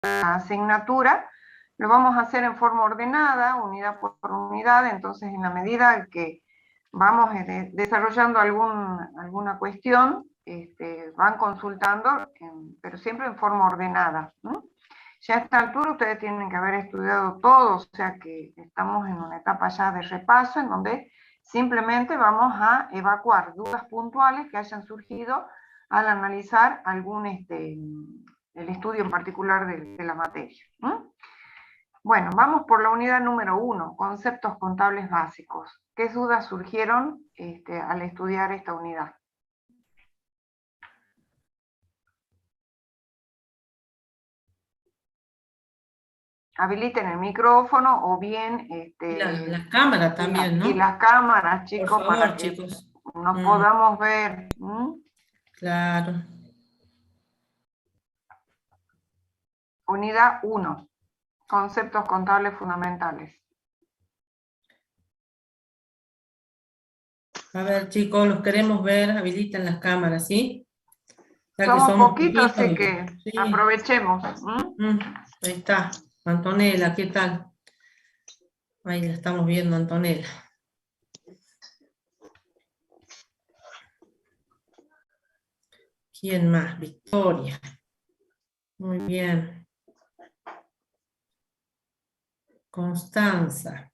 asignatura, lo vamos a hacer en forma ordenada, unidad por unidad. Entonces en la medida que vamos desarrollando alguna cuestión, van consultando, pero siempre en forma ordenada, ¿no? Ya a esta altura ustedes tienen que haber estudiado todo, o sea que estamos en una etapa ya de repaso en donde simplemente vamos a evacuar dudas puntuales que hayan surgido al analizar el estudio en particular de la materia. Bueno, vamos por la unidad número 1, conceptos contables básicos. ¿Qué dudas surgieron al estudiar esta unidad? Habiliten el micrófono o bien... la cámara también, ¿no? Y las cámaras, chicos, por favor, para que chicos. nos podamos ver. Claro. Unidad 1, conceptos contables fundamentales. A ver, chicos, los queremos ver, habiliten las cámaras, ¿sí? Ya que Somos somos poquitos, así que sí. aprovechemos. Ahí está, Antonella, ¿qué tal? Ahí la estamos viendo, Antonella. ¿Quién más? Victoria. Muy bien. Constanza.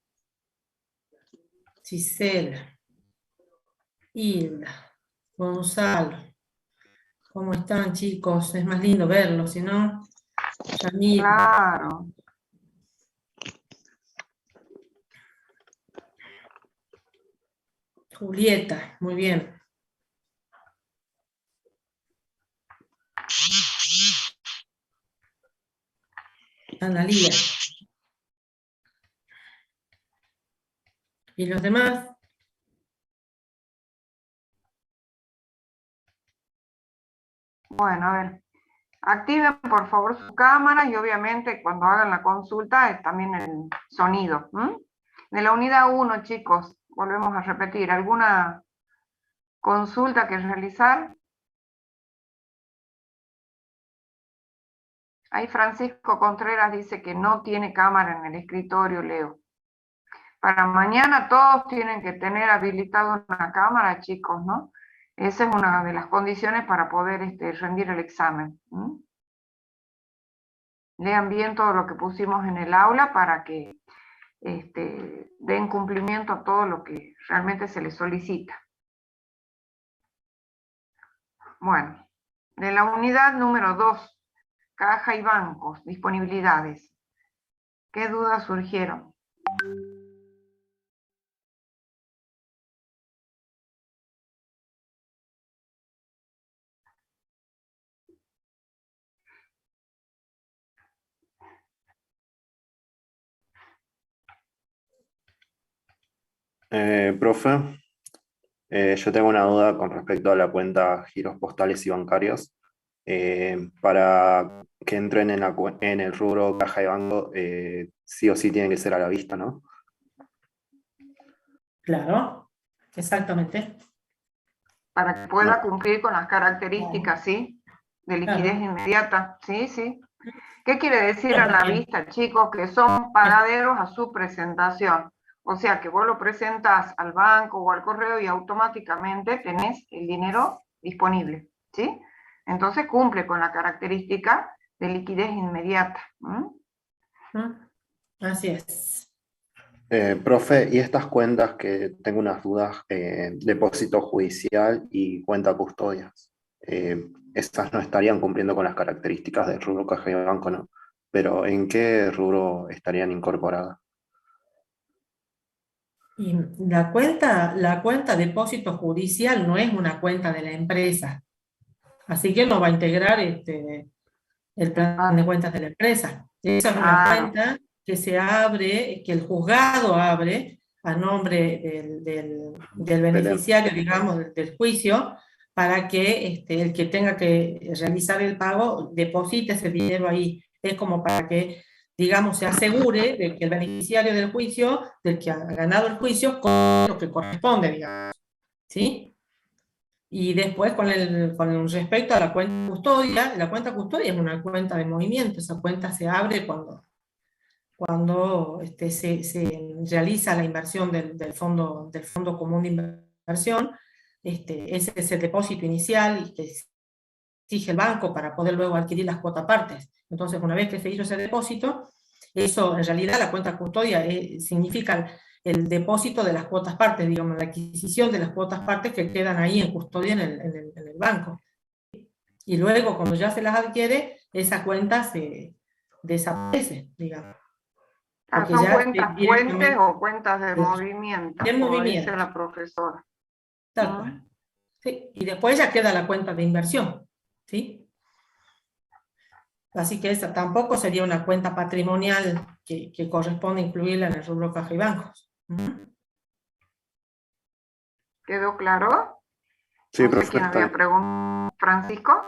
Gisela. Hilda. Gonzalo. ¿Cómo están, chicos? Es más lindo verlos, si no, Yamil. Claro. Julieta, muy bien. Analía. ¿Y los demás? Bueno, a ver. Activen por favor su cámara y obviamente cuando hagan la consulta también el sonido. De la unidad 1, chicos, volvemos a repetir. ¿Alguna consulta que realizar? Ahí Francisco Contreras dice que no tiene cámara en el escritorio, Leo. Para mañana todos tienen que tener habilitada una cámara, chicos, ¿no? Esa es una de las condiciones para poder rendir el examen. Lean bien todo lo que pusimos en el aula para que den cumplimiento a todo lo que realmente se les solicita. Bueno, de la unidad número 2, caja y bancos, disponibilidades. ¿Qué dudas surgieron? Profe, yo tengo una duda con respecto a la cuenta giros postales y bancarios. Para que entren en el rubro caja y banco, sí o sí tienen que ser a la vista, ¿no? Claro, exactamente. Para que pueda No. cumplir con las características, ¿sí? De liquidez inmediata, ¿sí? Sí. ¿Qué quiere decir a la vista, chicos? Que son pagaderos a su presentación. O sea, que vos lo presentás al banco o al correo y automáticamente tenés el dinero disponible, ¿sí? Entonces cumple con la característica de liquidez inmediata. Así es. Profe, y estas cuentas que tengo unas dudas, depósito judicial y cuenta custodias, estas no estarían cumpliendo con las características del rubro caja y banco, ¿no? Pero ¿en qué rubro estarían incorporadas? Y la cuenta depósito judicial no es una cuenta de la empresa, así que no va a integrar el plan de cuentas de la empresa. Esa es una cuenta que se abre, que el juzgado abre a nombre del beneficiario, digamos, del juicio, para que el que tenga que realizar el pago deposite ese dinero ahí. Es como para que, digamos, se asegure de que el beneficiario del juicio, del que ha ganado el juicio, con lo que corresponde, digamos. ¿Sí? Y después con respecto a la cuenta custodia es una cuenta de movimiento, esa cuenta se abre cuando se realiza la inversión del fondo común de inversión. Ese es el depósito inicial que exige el banco para poder luego adquirir las cuotas partes. Entonces, una vez que se hizo ese depósito, eso en realidad la cuenta custodia significa el depósito de las cuotas partes, digamos, la adquisición de las cuotas partes que quedan ahí en custodia en el banco. Y luego, cuando ya se las adquiere, esa cuenta se desaparece, digamos. Porque ¿Son ya cuentas puentes o cuentas de de movimiento? Como movimiento, dice la profesora. tal cual. ¿Sí? Y después ya queda la cuenta de inversión, ¿sí? Así que esa tampoco sería una cuenta patrimonial que corresponde incluirla en el rubro caja y bancos. ¿Quedó claro? Sí, No sé profe. quién había preguntado. ¿Francisco?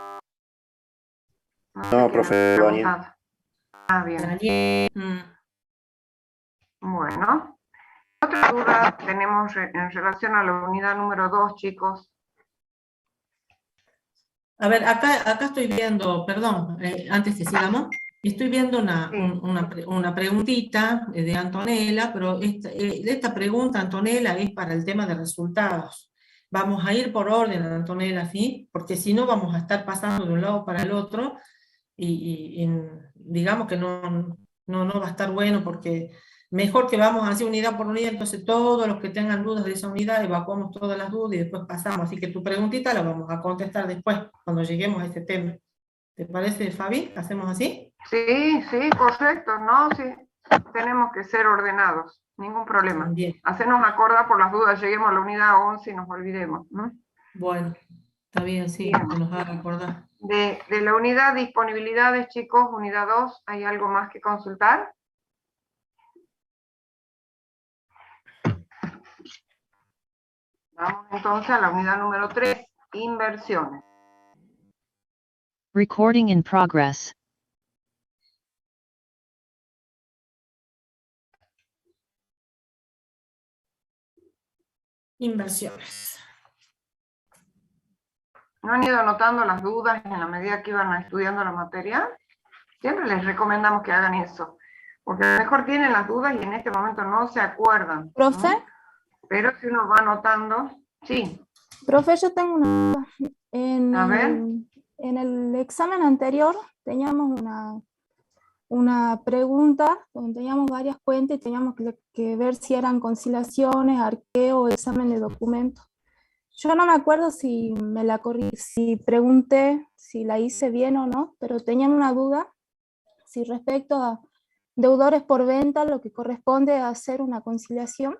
No, profe, Daniel. Ah, bien. Bueno. Otra duda tenemos en relación a la unidad número 2, chicos. A ver, acá estoy viendo, perdón, antes que sigamos, estoy viendo una preguntita de Antonella, pero esta pregunta, Antonella, es para el tema de resultados. Vamos a ir por orden, Antonella, ¿sí? Porque si no vamos a estar pasando de un lado para el otro y digamos que no va a estar bueno, porque mejor que vamos a hacer unidad por unidad, entonces todos los que tengan dudas de esa unidad evacuamos todas las dudas y después pasamos. Así que tu preguntita la vamos a contestar después, cuando lleguemos a este tema. ¿Te parece, Fabi? ¿Hacemos así? Sí, sí, correcto. No, sí. Tenemos que ser ordenados. Ningún problema. Bien. Hacernos acordar por las dudas. Lleguemos a la unidad 11 y nos olvidemos. Bueno, está bien, sí, Bien. que nos haga recordar. De la unidad disponibilidades, chicos, unidad 2, ¿hay algo más que consultar? Vamos entonces a la unidad número 3, inversiones. Recording in progress. Inversiones. ¿No han ido anotando las dudas en la medida que iban estudiando la materia? Siempre les recomendamos que hagan eso, porque a lo mejor tienen las dudas y en este momento no se acuerdan. ¿Profe? ¿No? Pero si uno va anotando, sí. Profe, yo tengo una duda. A ver. En el examen anterior teníamos una pregunta donde teníamos varias cuentas y teníamos que ver si eran conciliaciones, arqueo o examen de documentos. Yo no me acuerdo si si pregunté si la hice bien o no, pero tenía una duda si respecto a deudores por venta lo que corresponde a hacer una conciliación.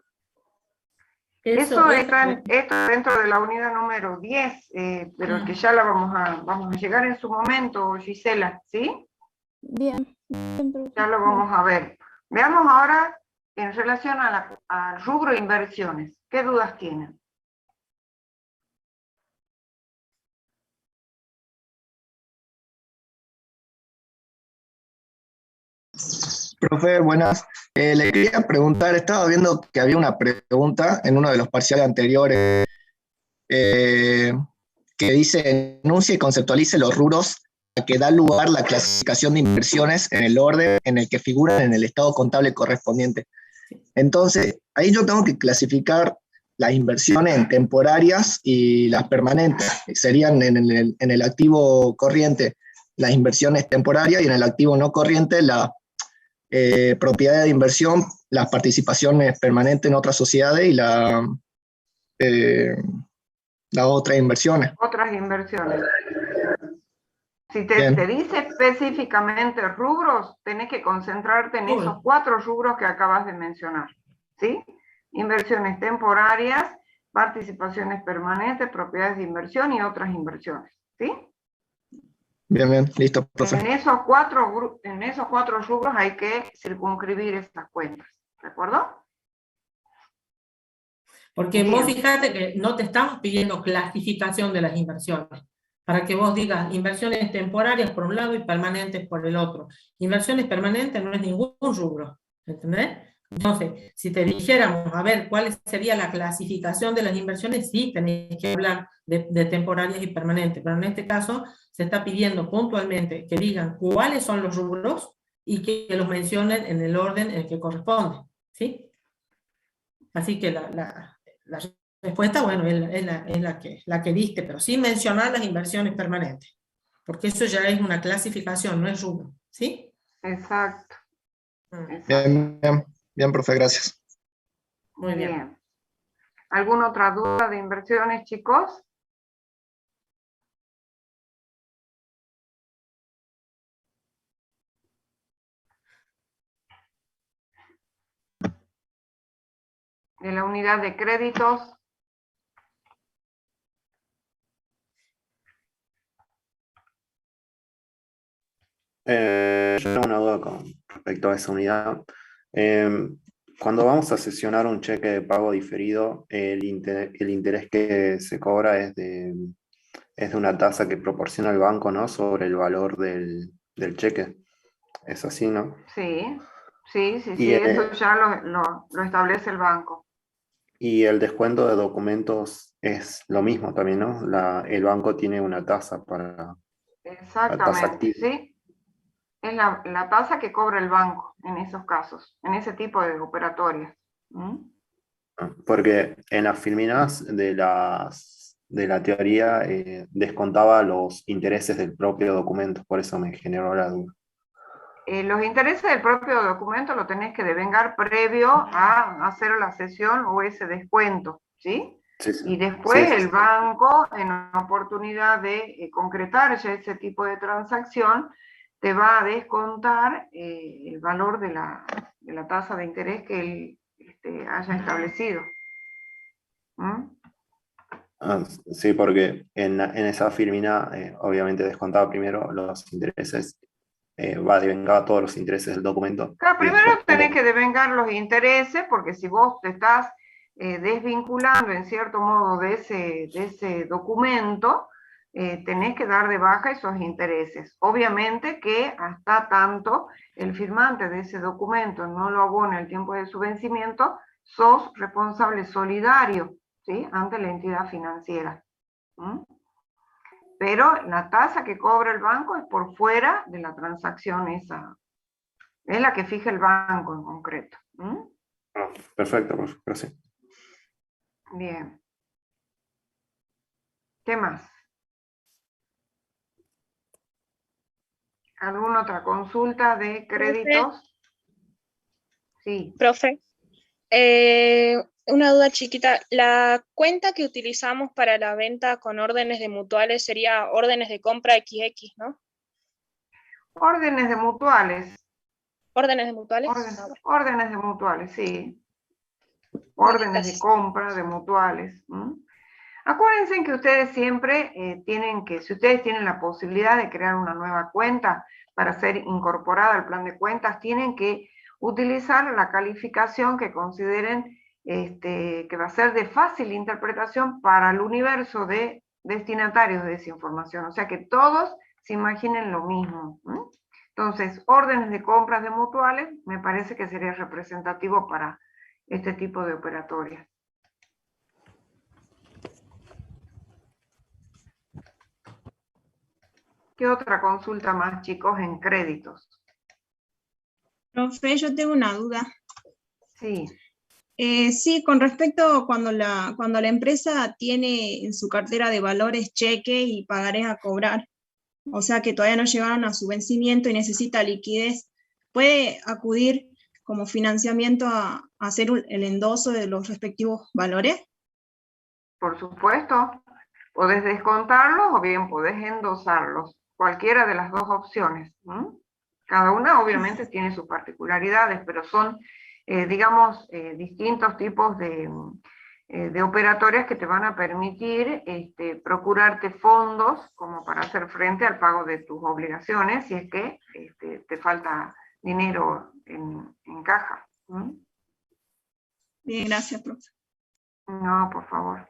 Eso está dentro de la unidad número 10, pero que ya la vamos a llegar en su momento, Gisela, ¿sí? Bien. Ya lo vamos a ver. Veamos ahora en relación al rubro inversiones. ¿Qué dudas tienen? Profe, buenas. Le quería preguntar, estaba viendo que había una pregunta en uno de los parciales anteriores que dice, enuncie y conceptualice los rubros a que da lugar la clasificación de inversiones en el orden en el que figuran en el estado contable correspondiente. Entonces, ahí yo tengo que clasificar las inversiones en temporarias y las permanentes. Serían en el activo corriente las inversiones temporarias y en el activo no corriente la propiedad de inversión, las participaciones permanentes en otras sociedades y las otras inversiones. Otras inversiones. Si te dice específicamente rubros, tenés que concentrarte en esos 4 rubros que acabas de mencionar, ¿sí? Inversiones temporarias, participaciones permanentes, propiedades de inversión y otras inversiones, ¿sí? Bien, listo, profe. En esos cuatro rubros hay que circunscribir estas cuentas, ¿de acuerdo? Porque vos fíjate que no te estamos pidiendo clasificación de las inversiones, para que vos digas inversiones temporarias por un lado y permanentes por el otro. Inversiones permanentes no es ningún rubro, ¿entendés? Entonces, si te dijéramos, a ver, ¿cuál sería la clasificación de las inversiones? Sí, tenés que hablar de temporarias y permanentes, pero en este caso se está pidiendo puntualmente que digan cuáles son los rubros y que los mencionen en el orden en el que corresponde, ¿sí? Así que la respuesta, bueno, es la que diste, pero sin mencionar las inversiones permanentes, porque eso ya es una clasificación, no es rubro, ¿sí? Exacto. Exacto. Bien, bien, bien, profe, gracias. Muy bien. ¿Alguna otra duda de inversiones, chicos? De la unidad de créditos. Yo tengo una duda con respecto a esa unidad. Cuando vamos a sesionar un cheque de pago diferido, el interés que se cobra es de una tasa que proporciona el banco, ¿no? Sobre el valor del cheque. Es así, ¿no? Sí, sí, sí, Y, sí, eso ya lo establece el banco. y el descuento de documentos es lo mismo también, ¿no? El banco tiene una tasa para la tasa Exactamente, activa. sí. Es la tasa que cobra el banco en esos casos, en ese tipo de operatorias. ¿Mm? Porque en las filminas de la teoría descontaba los intereses del propio documento, por eso me generó la duda. Los intereses del propio documento lo tenés que devengar previo a hacer la cesión o ese descuento, ¿sí? Sí, sí. Y después Sí, sí, el sí. banco, en oportunidad de concretar ya ese tipo de transacción, te va a descontar el valor de la tasa de interés que él haya establecido. ¿Mm? Ah, sí, porque en esa filmina obviamente descontaba primero los intereses, devengaba todos los intereses del documento Claro, y primero después tenés que devengar los intereses, porque si vos te estás desvinculando en cierto modo de ese documento, tenés que dar de baja esos intereses. Obviamente que hasta tanto el firmante de ese documento no lo abone el tiempo de su vencimiento, sos responsable solidario, ¿sí? Ante la entidad financiera. ¿Mm? Pero la tasa que cobra el banco es por fuera de la transacción esa. Es la que fija el banco en concreto. ¿Mm? Ah, perfecto, perfecto, sí. Bien. ¿Qué más? ¿Alguna otra consulta de créditos? Sí. Profe, una duda chiquita. ¿La cuenta que utilizamos para la venta con órdenes de mutuales sería órdenes de compra XX, ¿no? Órdenes de mutuales. ¿Órdenes de mutuales? Órdenes, Ah, bueno. órdenes de mutuales, sí. Muy bien, Órdenes de gracias. compra de mutuales. ¿Mm? Acuérdense que ustedes siempre tienen que, si ustedes tienen la posibilidad de crear una nueva cuenta para ser incorporada al plan de cuentas, tienen que utilizar la calificación que consideren que va a ser de fácil interpretación para el universo de destinatarios de esa información. O sea que todos se imaginen lo mismo. ¿Mm? Entonces, órdenes de compras de mutuales me parece que sería representativo para este tipo de operatorias. ¿Qué otra consulta más, chicos, en créditos? Profe, yo tengo una duda. Sí. Sí, con respecto a cuando la empresa tiene en su cartera de valores cheques y pagarés a cobrar, o sea que todavía no llegaron a su vencimiento y necesita liquidez, ¿puede acudir como financiamiento a hacer el endoso de los respectivos valores? Por supuesto, podés descontarlos o bien podés endosarlos, cualquiera de las dos opciones. ¿Mm? Cada una obviamente tiene sus particularidades, pero son, digamos, distintos tipos de operatorias que te van a permitir procurarte fondos como para hacer frente al pago de tus obligaciones si es que te falta dinero en caja. ¿Mm? Bien, gracias, profe. No, por favor.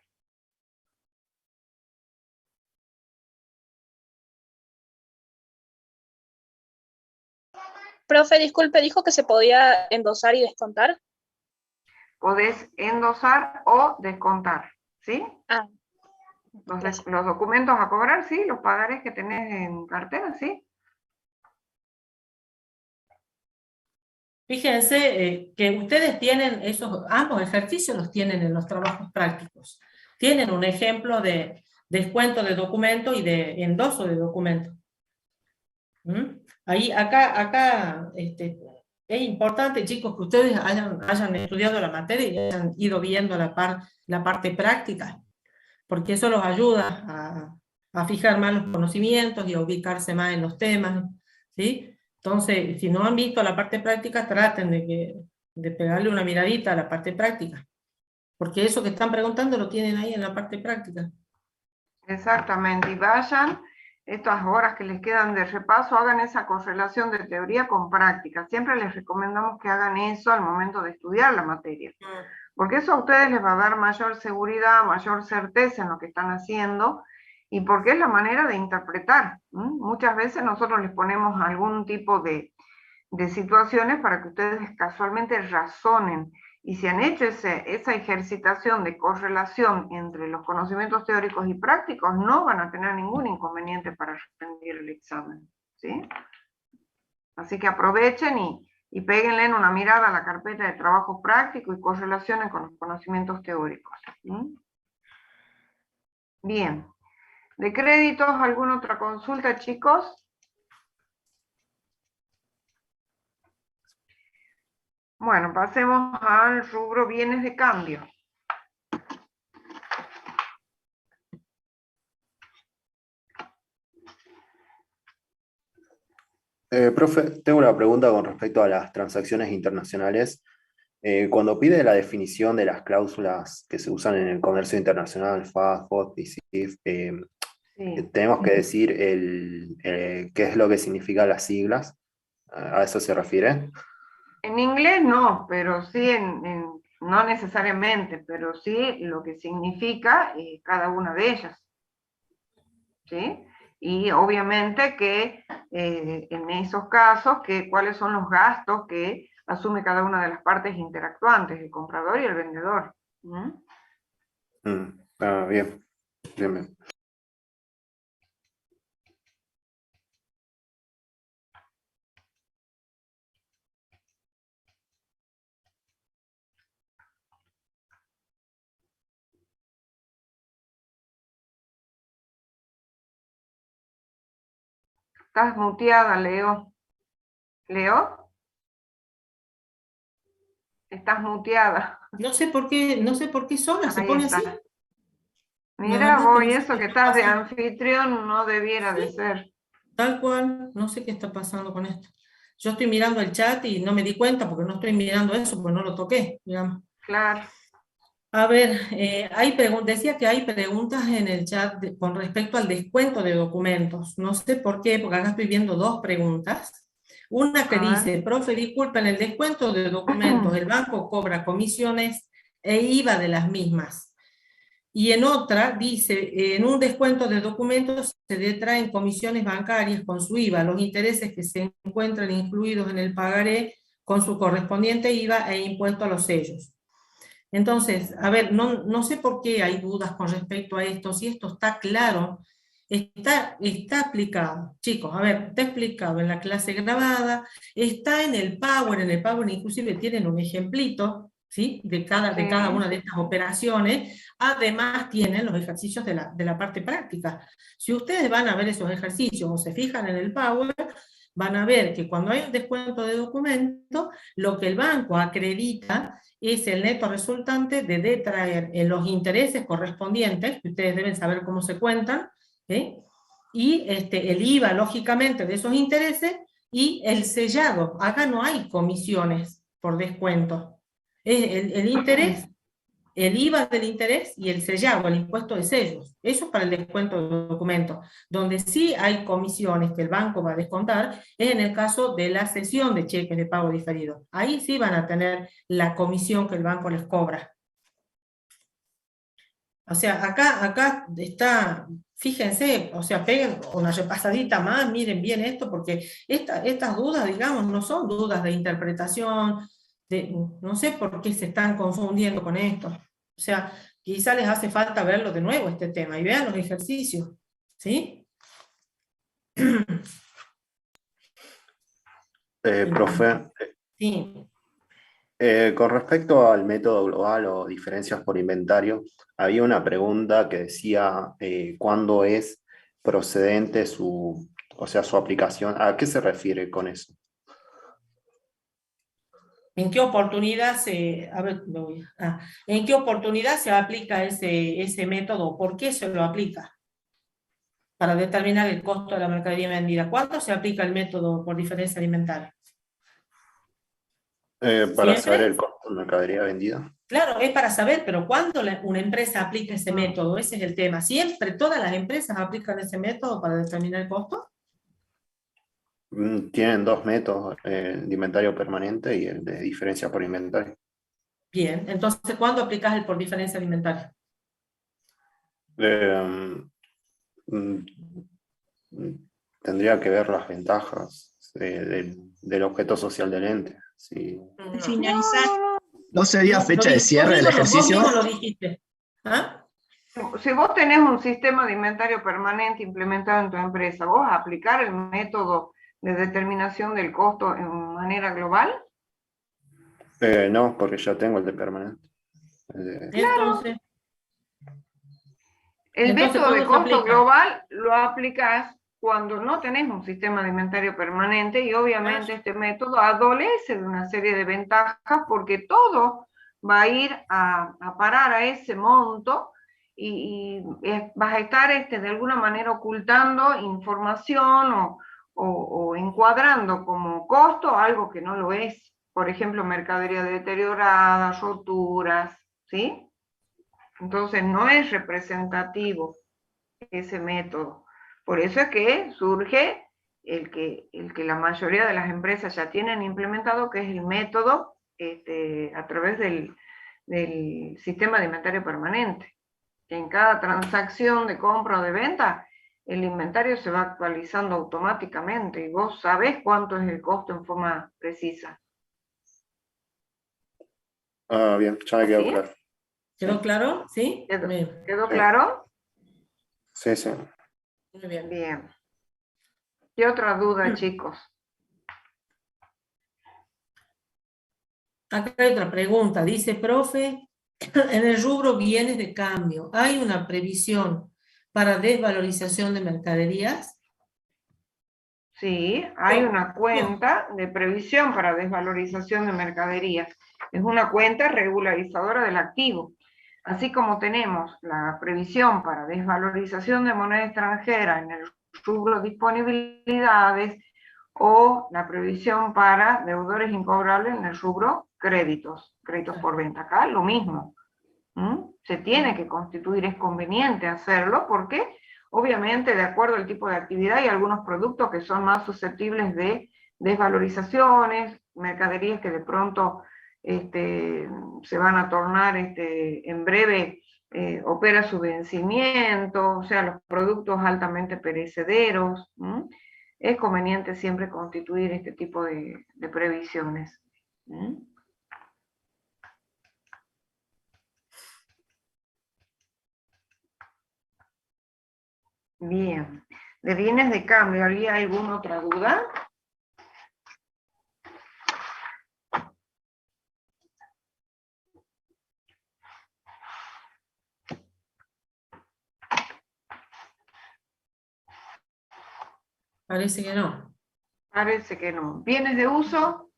Profe, disculpe, ¿dijo que se podía endosar y descontar? podés endosar o descontar, ¿sí? Ah, Entonces, los documentos a cobrar, sí, los pagarés que tenés en cartera, sí. Fíjense que ustedes tienen ambos ejercicios los tienen en los trabajos prácticos. Tienen un ejemplo de descuento de documento y de endoso de documento. Ahí, acá es importante, chicos, que ustedes hayan estudiado la materia y hayan ido viendo la parte práctica, porque eso los ayuda a fijar más los conocimientos y a ubicarse más en los temas, ¿sí? Entonces, si no han visto la parte práctica, traten de pegarle una miradita a la parte práctica, porque eso que están preguntando lo tienen ahí en la parte práctica. Exactamente, y vayan, estas horas que les quedan de repaso, hagan esa correlación de teoría con práctica. Siempre les recomendamos que hagan eso al momento de estudiar la materia, porque eso a ustedes les va a dar mayor seguridad, mayor certeza en lo que están haciendo, y porque es la manera de interpretar. Muchas veces nosotros les ponemos algún tipo de situaciones para que ustedes casualmente razonen, y si han hecho esa ejercitación de correlación entre los conocimientos teóricos y prácticos, no van a tener ningún inconveniente para rendir el examen, ¿sí? Así que aprovechen y péguenle en una mirada a la carpeta de trabajo práctico y correlacionen con los conocimientos teóricos. Bien. ¿De créditos alguna otra consulta, chicos? Bueno, pasemos al rubro bienes de cambio. Profe, tengo una pregunta con respecto a las transacciones internacionales. Cuando pide la definición de las cláusulas que se usan en el comercio internacional, FATF, FOTP y CIF, Sí. tenemos que decir qué es lo que significan las siglas. ¿A eso se refiere? En inglés no, pero sí, no necesariamente, pero sí lo que significa cada una de ellas. ¿Sí? Y obviamente que en esos casos, cuáles son los gastos que asume cada una de las partes interactuantes, el comprador y el vendedor. Bien, bien, bien. Estás muteada, Leo. ¿Leo? Estás muteada. No sé por qué sola se Ahí pone está. así. Mira La verdad vos, que y no sé eso qué que está estás de pasando. anfitrión no debiera de ser. Tal cual, no sé qué está pasando con esto. Yo estoy mirando el chat y no me di cuenta porque no estoy mirando eso, porque no lo toqué, digamos. Claro. A ver, decía que hay preguntas en el chat con respecto al descuento de documentos. No sé por qué, porque acá estoy viendo dos preguntas. Una que dice, profe, disculpen, el descuento de documentos, el banco cobra comisiones e IVA de las mismas. Y en otra dice, en un descuento de documentos se detraen comisiones bancarias con su IVA, los intereses que se encuentran incluidos en el pagaré con su correspondiente IVA e impuesto a los sellos. Entonces, a ver, no sé por qué hay dudas con respecto a esto, si esto está claro, está aplicado. Chicos, a ver, está explicado en la clase grabada, está en el Power inclusive tienen un ejemplito, ¿sí? de cada una de estas operaciones, además tienen los ejercicios de la parte práctica. Si ustedes van a ver esos ejercicios o se fijan en el Power, van a ver que cuando hay un descuento de documento, lo que el banco acredita es el neto resultante de detraer los intereses correspondientes, que ustedes deben saber cómo se cuentan, ¿sí? Y el IVA, lógicamente, de esos intereses, y el sellado. Acá no hay comisiones por descuento. El interés, el IVA del interés y el sellado, el impuesto de sellos. Eso es para el descuento de documentos. Donde sí hay comisiones que el banco va a descontar es en el caso de la cesión de cheques de pago diferido. Ahí sí van a tener la comisión que el banco les cobra. O sea, acá está, fíjense, o sea, peguen una repasadita más, miren bien esto, porque estas dudas, digamos, no son dudas de interpretación, no sé por qué se están confundiendo con esto. O sea, quizá les hace falta verlo de nuevo este tema y vean los ejercicios, ¿sí? Profe, Sí. con respecto al método global o diferencias por inventario, había una pregunta que decía cuándo es procedente o sea, su aplicación. ¿A qué se refiere con eso? ¿En qué oportunidad ¿en qué oportunidad se aplica ese método? ¿Por qué se lo aplica? Para determinar el costo de la mercadería vendida. ¿Cuándo se aplica el método por diferencia alimentaria? Para saber ¿Siempre? el costo de mercadería vendida. Claro, es para saber, pero ¿cuándo una empresa aplica ese método? Ese es el tema. ¿Siempre todas las empresas aplican ese método para determinar el costo? Tienen dos métodos, de inventario permanente y el de diferencia por inventario. Bien, entonces, ¿cuándo aplicas el por diferencia alimentaria? Eh, mm, Tendría que ver las ventajas del objeto social del ente. Sí. No. Finalizar. ¿No sería fecha de cierre del Vos ejercicio? mismo lo dijiste. ¿Ah? Si vos tenés un sistema de inventario permanente implementado en tu empresa, ¿vos vas a aplicar el método de determinación del costo en manera global? No, porque ya tengo el de permanente. Entonces, El método de ¿cuándo se costo aplica? global lo aplicas cuando no tenés un sistema de inventario permanente y obviamente este método adolece de una serie de ventajas porque todo va a ir a parar a ese monto y vas a estar de alguna manera ocultando información o encuadrando como costo algo que no lo es. Por ejemplo, mercadería deteriorada, roturas, ¿sí? Entonces no es representativo ese método. Por eso es que surge el que la mayoría de las empresas ya tienen implementado, que es el método a través del sistema de inventario permanente. En cada transacción de compra o de venta, el inventario se va actualizando automáticamente y vos sabés cuánto es el costo en forma precisa. Ah, bien, ya me quedó ¿Sí? claro. ¿Quedó claro? ¿Sí? ¿Quedó claro? Sí, sí. Muy bien. Bien. ¿Qué otra duda, chicos? Acá hay otra pregunta. Dice, profe, en el rubro bienes de cambio, ¿hay una previsión para desvalorización de mercaderías? Sí, hay No, una cuenta de previsión para desvalorización de mercaderías. Es una cuenta regularizadora del activo. Así como tenemos la previsión para desvalorización de moneda extranjera en el rubro disponibilidades o la previsión para deudores incobrables en el rubro créditos por venta. Acá lo mismo. Se tiene que constituir, es conveniente hacerlo porque obviamente de acuerdo al tipo de actividad hay algunos productos que son más susceptibles de desvalorizaciones, mercaderías que de pronto se van a tornar en breve, opera su vencimiento, o sea, los productos altamente perecederos. Es conveniente siempre constituir este tipo de previsiones. Bien. ¿De bienes de cambio había alguna otra duda? Parece que no. Parece que no. ¿Bienes de uso?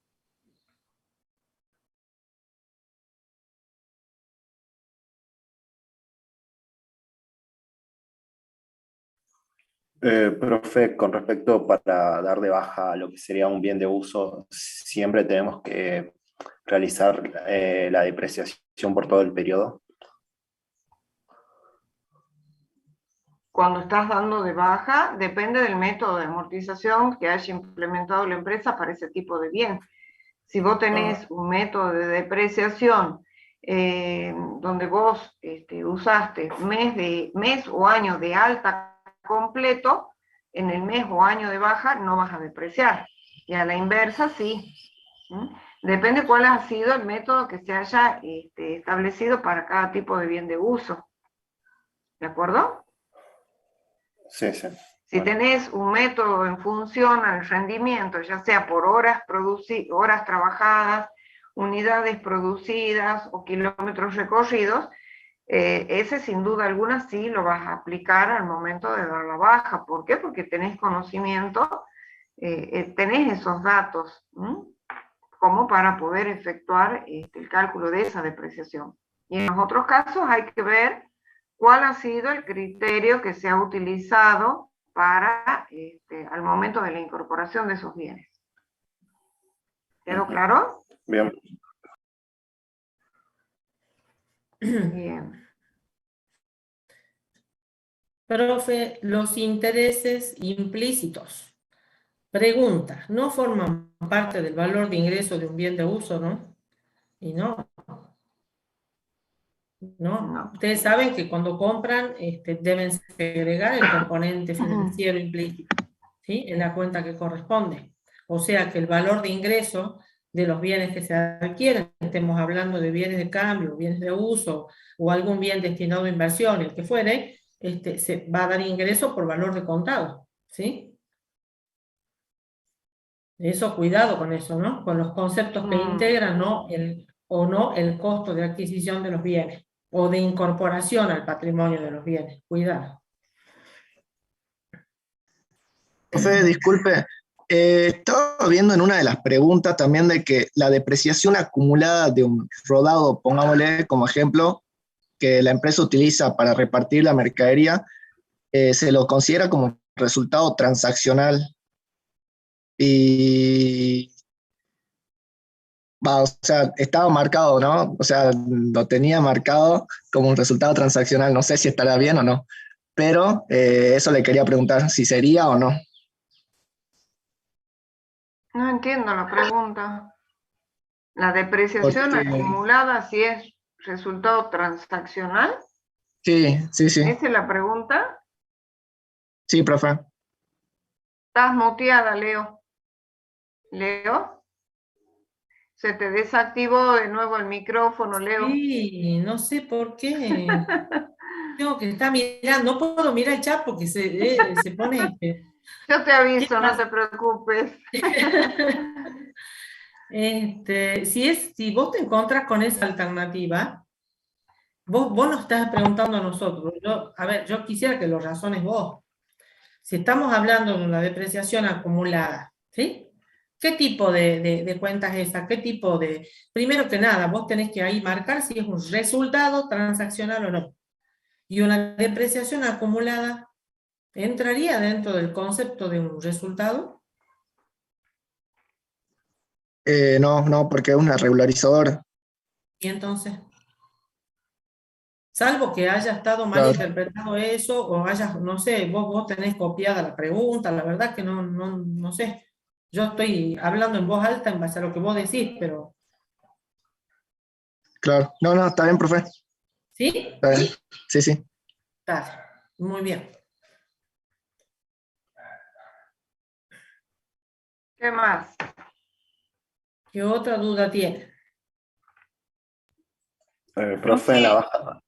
Profe, con respecto para dar de baja lo que sería un bien de uso, siempre tenemos que realizar la depreciación por todo el periodo. Cuando estás dando de baja, depende del método de amortización que haya implementado la empresa para ese tipo de bien. Si vos tenés un método de depreciación donde vos usaste mes o año de alta completo, en el mes o año de baja no vas a depreciar. Y a la inversa sí. Depende cuál ha sido el método que se haya establecido para cada tipo de bien de uso. ¿De acuerdo? Sí, sí. Si Bueno. tenés un método en función al rendimiento, ya sea por horas trabajadas, unidades producidas o kilómetros recorridos, ese sin duda alguna sí lo vas a aplicar al momento de dar la baja. ¿Por qué? Porque tenés conocimiento, tenés esos datos, como para poder efectuar el cálculo de esa depreciación. Y en los otros casos hay que ver cuál ha sido el criterio que se ha utilizado para al momento de la incorporación de esos bienes. ¿Quedó claro? Bien. Bien. Profe, los intereses implícitos. Pregunta, ¿no forman parte del valor de ingreso de un bien de uso, no? Y no. ¿No? Ustedes saben que cuando compran deben segregar el componente financiero implícito, ¿sí? En la cuenta que corresponde. O sea que el valor de ingreso de los bienes que se adquieren, estemos hablando de bienes de cambio, bienes de uso o algún bien destinado a inversión, el que fuere, se va a dar ingreso por valor de contado, ¿sí? Eso, cuidado con eso, ¿no? Con los conceptos que integran o no el costo de adquisición de los bienes o de incorporación al patrimonio de los bienes. Cuidado. Profe, disculpe, estaba viendo en una de las preguntas también de que la depreciación acumulada de un rodado, pongámosle como ejemplo, que la empresa utiliza para repartir la mercadería, se lo considera como resultado transaccional. Y, o sea, estaba marcado, ¿no? O sea, lo tenía marcado como un resultado transaccional. No sé si estará bien o no, pero eso le quería preguntar si sería o no. No entiendo la pregunta. ¿La depreciación Porque, acumulada si es resultado transaccional? sí, sí, sí. ¿Esa es la pregunta? Sí, profe. Estás muteada, Leo. Leo. Se te desactivó de nuevo el micrófono, Leo. Sí, no sé por qué. Tengo que estar mirando, no puedo mirar el chat porque se pone... Yo te aviso, no te preocupes. Si vos te encontrás con esa alternativa, vos nos estás preguntando a nosotros. Yo quisiera que lo razones vos. Si estamos hablando de una depreciación acumulada, ¿sí? ¿Qué tipo de cuenta es esa? ¿Qué tipo de...? Primero que nada, vos tenés que ahí marcar si es un resultado transaccional o no. Y una depreciación acumulada, ¿entraría dentro del concepto de un resultado? No, porque es una regularizadora. Y entonces, salvo que haya estado mal Claro. interpretado eso, o hayas, no sé, vos tenés copiada la pregunta, la verdad que no sé. Yo estoy hablando en voz alta en base a lo que vos decís, pero... Claro. No, está bien, profe. ¿Sí? Está bien. Sí, sí. Dale, muy bien. ¿Qué más? ¿Qué otra duda tiene? Profe, en la baja.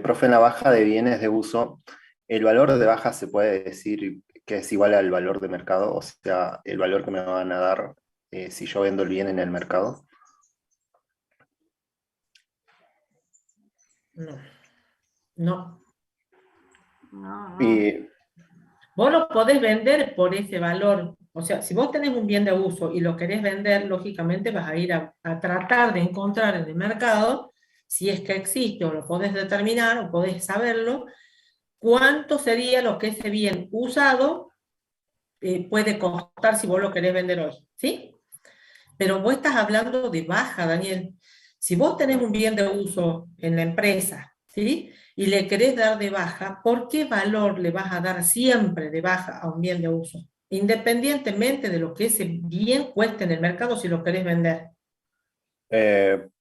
Profe, en la baja de bienes de uso, ¿el valor de baja se puede decir que es igual al valor de mercado? O sea, el valor que me van a dar si yo vendo el bien en el mercado. No. Y Vos lo podés vender por ese valor. O sea, si vos tenés un bien de uso y lo querés vender, lógicamente vas a ir a tratar de encontrar en el mercado, si es que existe o lo podés determinar o podés saberlo, cuánto sería lo que ese bien usado puede costar si vos lo querés vender hoy, ¿sí? Pero vos estás hablando de baja, Daniel. Si vos tenés un bien de uso en la empresa, ¿sí? Y le querés dar de baja, ¿por qué valor le vas a dar siempre de baja a un bien de uso? Independientemente de lo que ese bien cueste en el mercado si lo querés vender.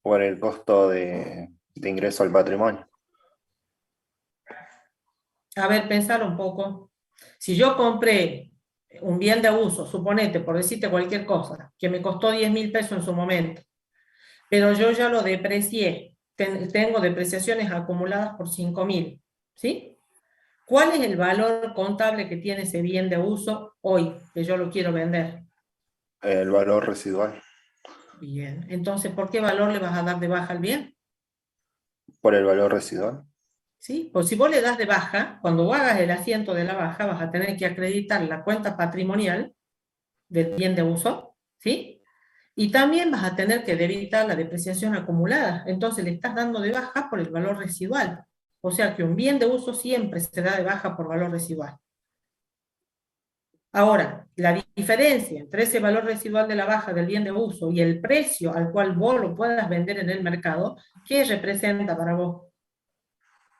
por el costo de ingreso al patrimonio. A ver, pensar un poco. Si yo compré un bien de uso, suponete, por decirte cualquier cosa, que me costó 10.000 pesos en su momento, pero yo ya lo deprecié, tengo depreciaciones acumuladas por 5.000, ¿sí? ¿Cuál es el valor contable que tiene ese bien de uso hoy, que yo lo quiero vender? El valor residual. Bien, entonces, ¿por qué valor le vas a dar de baja al bien? Por el valor residual. ¿Sí? Pues si vos le das de baja, cuando vos hagas el asiento de la baja, vas a tener que acreditar la cuenta patrimonial del bien de uso, ¿sí? Y también vas a tener que debitar la depreciación acumulada. Entonces le estás dando de baja por el valor residual. O sea que un bien de uso siempre se da de baja por valor residual. Ahora, la diferencia entre ese valor residual de la baja del bien de uso y el precio al cual vos lo puedas vender en el mercado, ¿qué representa para vos?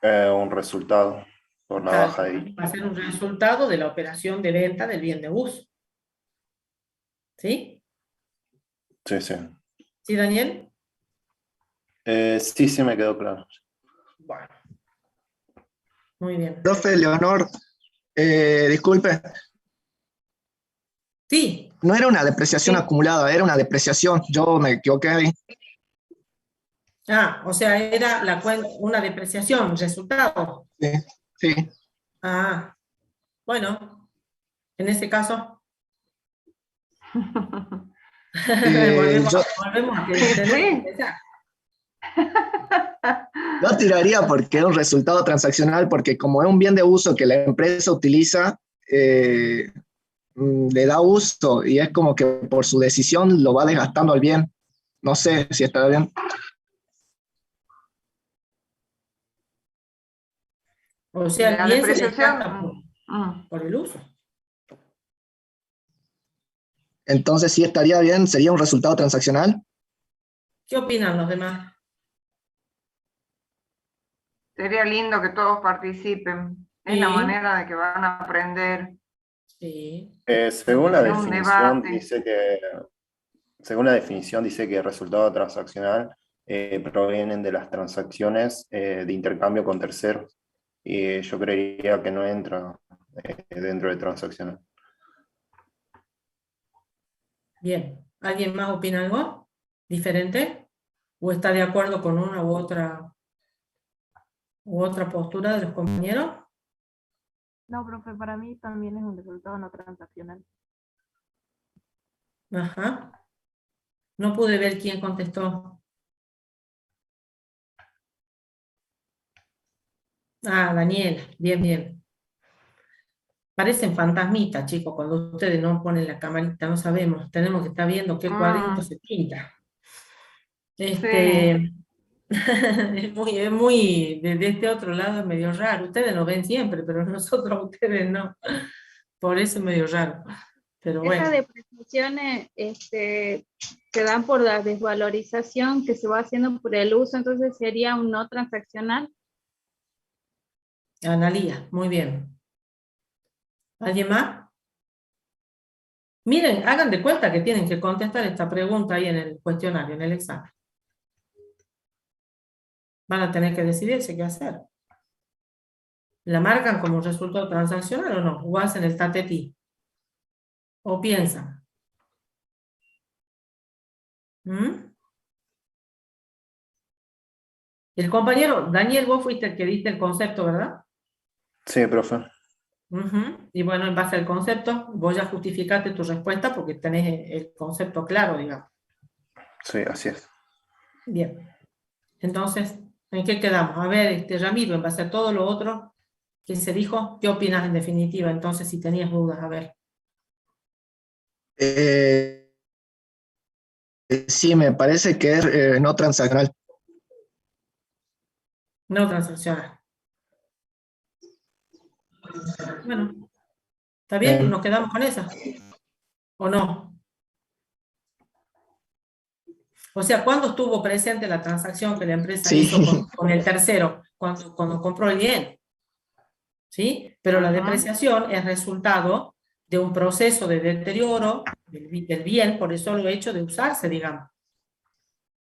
Un resultado por la baja de... Va a ser un resultado de la operación de venta del bien de uso. ¿Sí? Sí, sí. ¿Sí, Daniel? Sí, sí me quedó claro. Bueno. Muy bien. Profe Leonor, disculpe, Sí. no era una depreciación Sí. acumulada, era una depreciación. Yo me equivoqué ahí. Ah, o sea, era una depreciación, resultado. Sí, sí. Ah, bueno, en ese caso, volvemos Yo, a Sí, tener que sí. empezar. yo tiraría porque es un resultado transaccional, porque como es un bien de uso que la empresa utiliza, le da uso y es como que por su decisión lo va desgastando al bien. No sé si está bien. O sea, el La bien se depreciación, descarta por el uso. Entonces sí estaría bien, sería un resultado transaccional. ¿Qué opinan los demás? sería lindo que todos participen. Es la Sí, manera de que van a aprender sí. Según la en un definición, debate. dice que el resultado transaccional provienen de las transacciones de intercambio con terceros. Y yo creería que no entra dentro de transaccional. Bien. ¿Alguien más opina algo diferente? ¿O está de acuerdo con una u otra postura de los compañeros? No, profe, para mí también es un resultado no transaccional. Ajá. No pude ver quién contestó. Ah, Daniela. Bien, bien. Parecen fantasmitas, chicos, cuando ustedes no ponen la camarita, no sabemos. Tenemos que estar viendo qué cuadrito se pinta. Sí, Es muy de este otro lado es medio raro. Ustedes nos ven siempre, pero nosotros a ustedes no. Por eso es medio raro. Pero Esas bueno, depreciaciones se dan por la desvalorización que se va haciendo por el uso, entonces sería un no transaccional. Analía, muy bien. ¿Alguien más? Miren, hagan de cuenta que tienen que contestar esta pregunta ahí en el cuestionario, en el examen. Van a tener que decidirse qué hacer. ¿La marcan como un resultado transaccional o no? ¿O hacen el tatetí? ¿O piensan? ¿Mm? El compañero, Daniel, vos fuiste el que diste el concepto, ¿verdad? Sí, profe. Y bueno, en base al concepto, vos ya justificaste tu respuesta porque tenés el concepto claro, digamos. Sí, así es. Bien. Entonces, ¿en qué quedamos? A ver, Ramiro, en base a todo lo otro que se dijo, ¿qué opinas en definitiva? Entonces, si tenías dudas, a ver. Sí, me parece que es no transaccional. No transaccional. Bueno, ¿está bien? ¿Nos quedamos con esa? ¿O no? O sea, ¿cuándo estuvo presente la transacción que la empresa Sí, hizo con el tercero? Cuando compró el bien. ¿Sí? Pero la depreciación es resultado de un proceso de deterioro del bien por el solo hecho de usarse, digamos.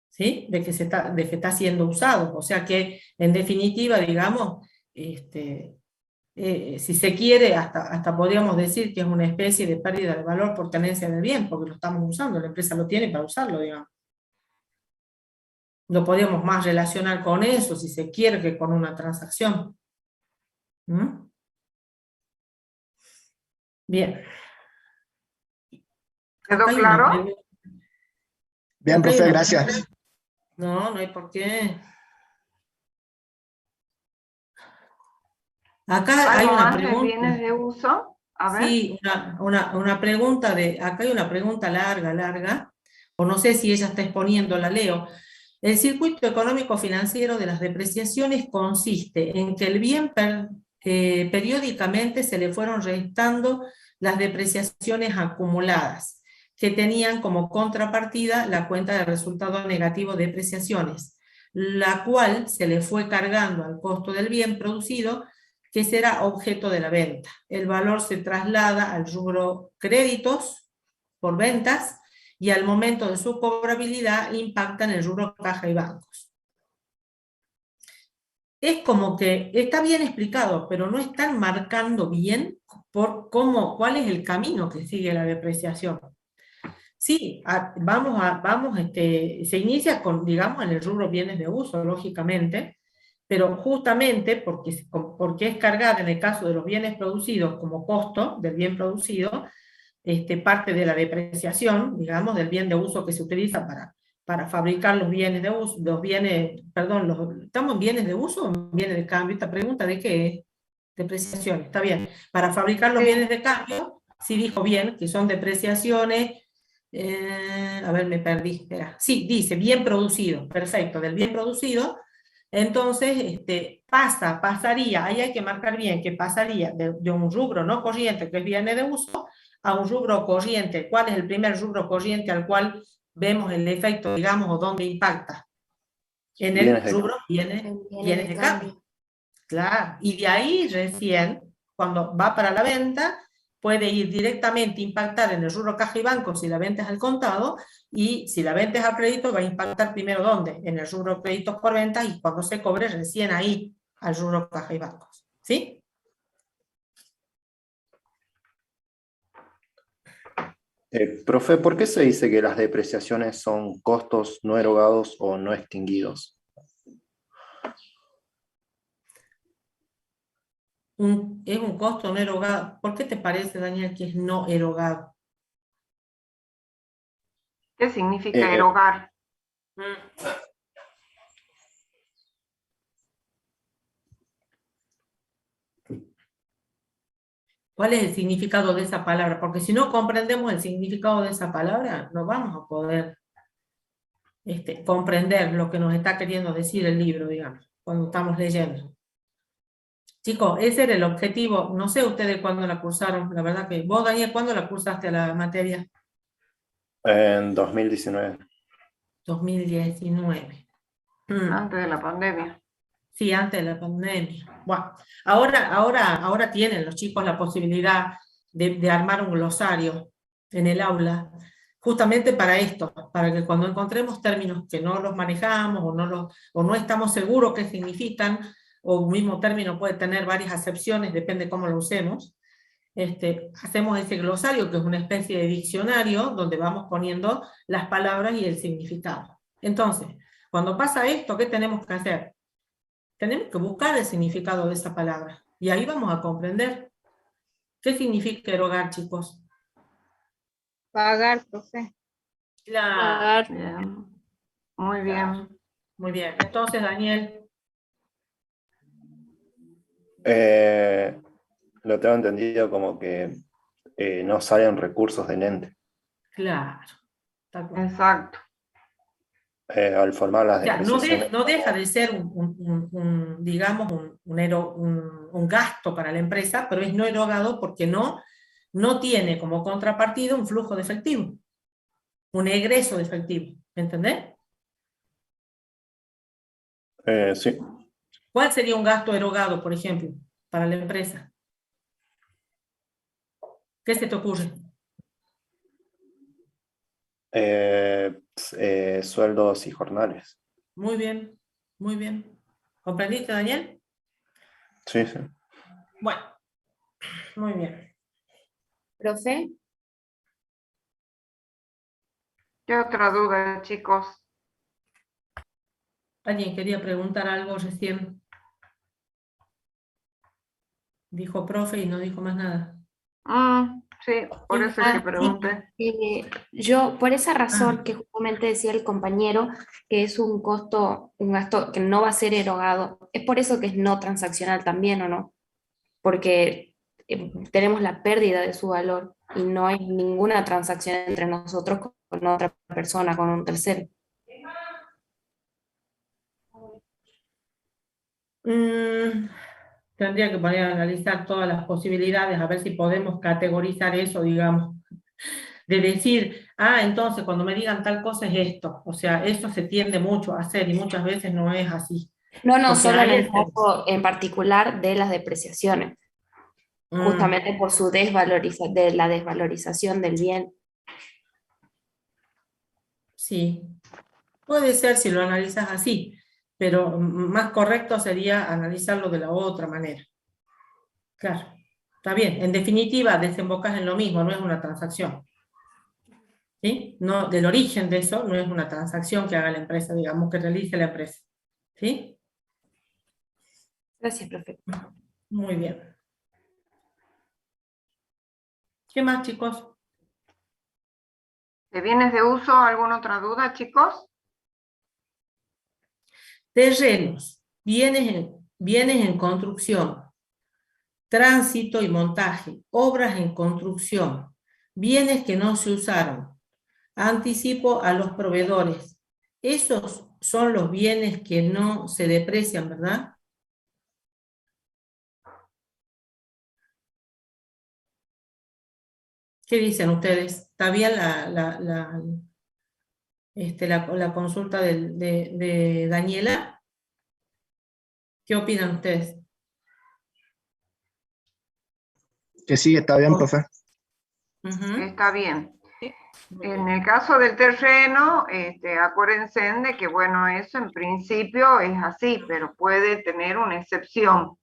¿Sí? De que está siendo usado. O sea que, en definitiva, digamos, si se quiere, hasta podríamos decir que es una especie de pérdida de valor por tenencia del bien, porque lo estamos usando, la empresa lo tiene para usarlo, digamos. Lo podríamos más relacionar con eso, si se quiere, que con una transacción. ¿Mm? Bien. ¿Quedó Acá hay una claro? pregunta. Bien, Acá hay profe, una gracias. pregunta. No, no hay por qué. Acá hay ¿Algo una más de pregunta. bienes de uso? A ver. Sí, una pregunta acá hay una pregunta larga, o no sé si ella está exponiendo, la leo. El circuito económico financiero de las depreciaciones consiste en que el bien periódicamente se le fueron restando las depreciaciones acumuladas, que tenían como contrapartida la cuenta de resultado negativo de depreciaciones, la cual se le fue cargando al costo del bien producido, que será objeto de la venta. El valor se traslada al rubro créditos por ventas y al momento de su cobrabilidad impacta en el rubro caja y bancos. Es como que está bien explicado, pero no están marcando bien cuál es el camino que sigue la depreciación. Sí, se inicia con, digamos, en el rubro bienes de uso, lógicamente, pero justamente porque es cargada en el caso de los bienes producidos como costo del bien producido, parte de la depreciación, digamos, del bien de uso que se utiliza para fabricar los bienes de uso, ¿estamos en bienes de uso o en bienes de cambio? Esta pregunta ¿de qué es? Depreciación, está bien. Para fabricar los bienes de cambio, sí dijo bien, que son depreciaciones, a ver, me perdí, espera. Sí, dice bien producido, perfecto, del bien producido. Entonces, pasaría, ahí hay que marcar bien que pasaría de un rubro no corriente, que es bienes de uso, a un rubro corriente. ¿Cuál es el primer rubro corriente al cual vemos el efecto, digamos, o dónde impacta? En el rubro bienes de cambio. Claro, y de ahí recién, cuando va para la venta, puede ir directamente a impactar en el rubro caja y banco si la venta es al contado, y si la venta es a crédito va a impactar primero ¿dónde? En el rubro créditos por venta, y cuando se cobre recién ahí al rubro caja y bancos. ¿Sí? Profe, ¿por qué se dice que las depreciaciones son costos no erogados o no extinguidos? Es un costo no erogado. ¿Por qué te parece, Daniel, que es no erogado? ¿Qué significa erogar? ¿Cuál es el significado de esa palabra? Porque si no comprendemos el significado de esa palabra, no vamos a poder comprender lo que nos está queriendo decir el libro, digamos, cuando estamos leyendo. Chicos, ese era el objetivo. No sé ustedes cuándo la cursaron, la verdad que... Vos, Daniel, ¿cuándo la cursaste a la materia? En 2019. 2019. Antes de la pandemia. Sí, antes de la pandemia. Bueno, ahora tienen los chicos la posibilidad de armar un glosario en el aula, justamente para esto, para que cuando encontremos términos que no los manejamos o no estamos seguros qué significan, o un mismo término puede tener varias acepciones, depende cómo lo usemos, hacemos ese glosario que es una especie de diccionario donde vamos poniendo las palabras y el significado. Entonces, cuando pasa esto, ¿qué tenemos que hacer? Tenemos que buscar el significado de esa palabra. Y ahí vamos a comprender qué significa erogar, chicos. Pagar, profe. Claro. Bien. Muy bien. Muy bien. Entonces, Daniel. Lo tengo entendido como que no salen recursos del ente. Claro. Exacto. Al formar las O sea, depreciaciones. no deja de ser digamos, un gasto para la empresa, pero es no erogado porque no tiene como contrapartida un flujo de efectivo, un egreso de efectivo. ¿Entendés? Sí. ¿Cuál sería un gasto erogado, por ejemplo, para la empresa? ¿Qué se te ocurre? Sueldos y jornales. Muy bien, muy bien. ¿Comprendiste, Daniel? Sí, sí. Bueno, muy bien. Profe, ¿Qué otra duda, chicos? ¿Alguien quería preguntar algo recién? Dijo profe y no dijo más nada. Sí, por eso es que pregunté. yo, por esa razón Ah. que justamente decía el compañero, que es un costo, un gasto que no va a ser erogado, es por eso que es no transaccional también, ¿o no? Porque tenemos la pérdida de su valor y no hay ninguna transacción entre nosotros con otra persona, con un tercero. Tendría que poner a analizar todas las posibilidades, a ver si podemos categorizar eso, digamos. De decir, entonces cuando me digan tal cosa es esto. O sea, eso se tiende mucho a hacer y muchas veces no es así. No, Porque solo en ahí el caso en particular de las depreciaciones, justamente por su de la desvalorización del bien. Sí, puede ser si lo analizas así, pero más correcto sería analizarlo de la otra manera. Claro, está bien. En definitiva, desembocas en lo mismo, no es una transacción. ¿Sí? No, del origen de eso no es una transacción que haga la empresa, digamos, que realice la empresa. ¿Sí? Gracias, profe. Muy bien. ¿Qué más, chicos? ¿De bienes de uso alguna otra duda, chicos? Terrenos, bienes en construcción, tránsito y montaje, obras en construcción, bienes que no se usaron, anticipo a los proveedores. Esos son los bienes que no se deprecian, ¿verdad? ¿Qué dicen ustedes? ¿Está bien la consulta de Daniela? ¿Qué opinan ustedes? Que sí, está bien, profe. Está bien. En el caso del terreno, acuérdense de que, bueno, eso en principio es así, pero puede tener una excepción.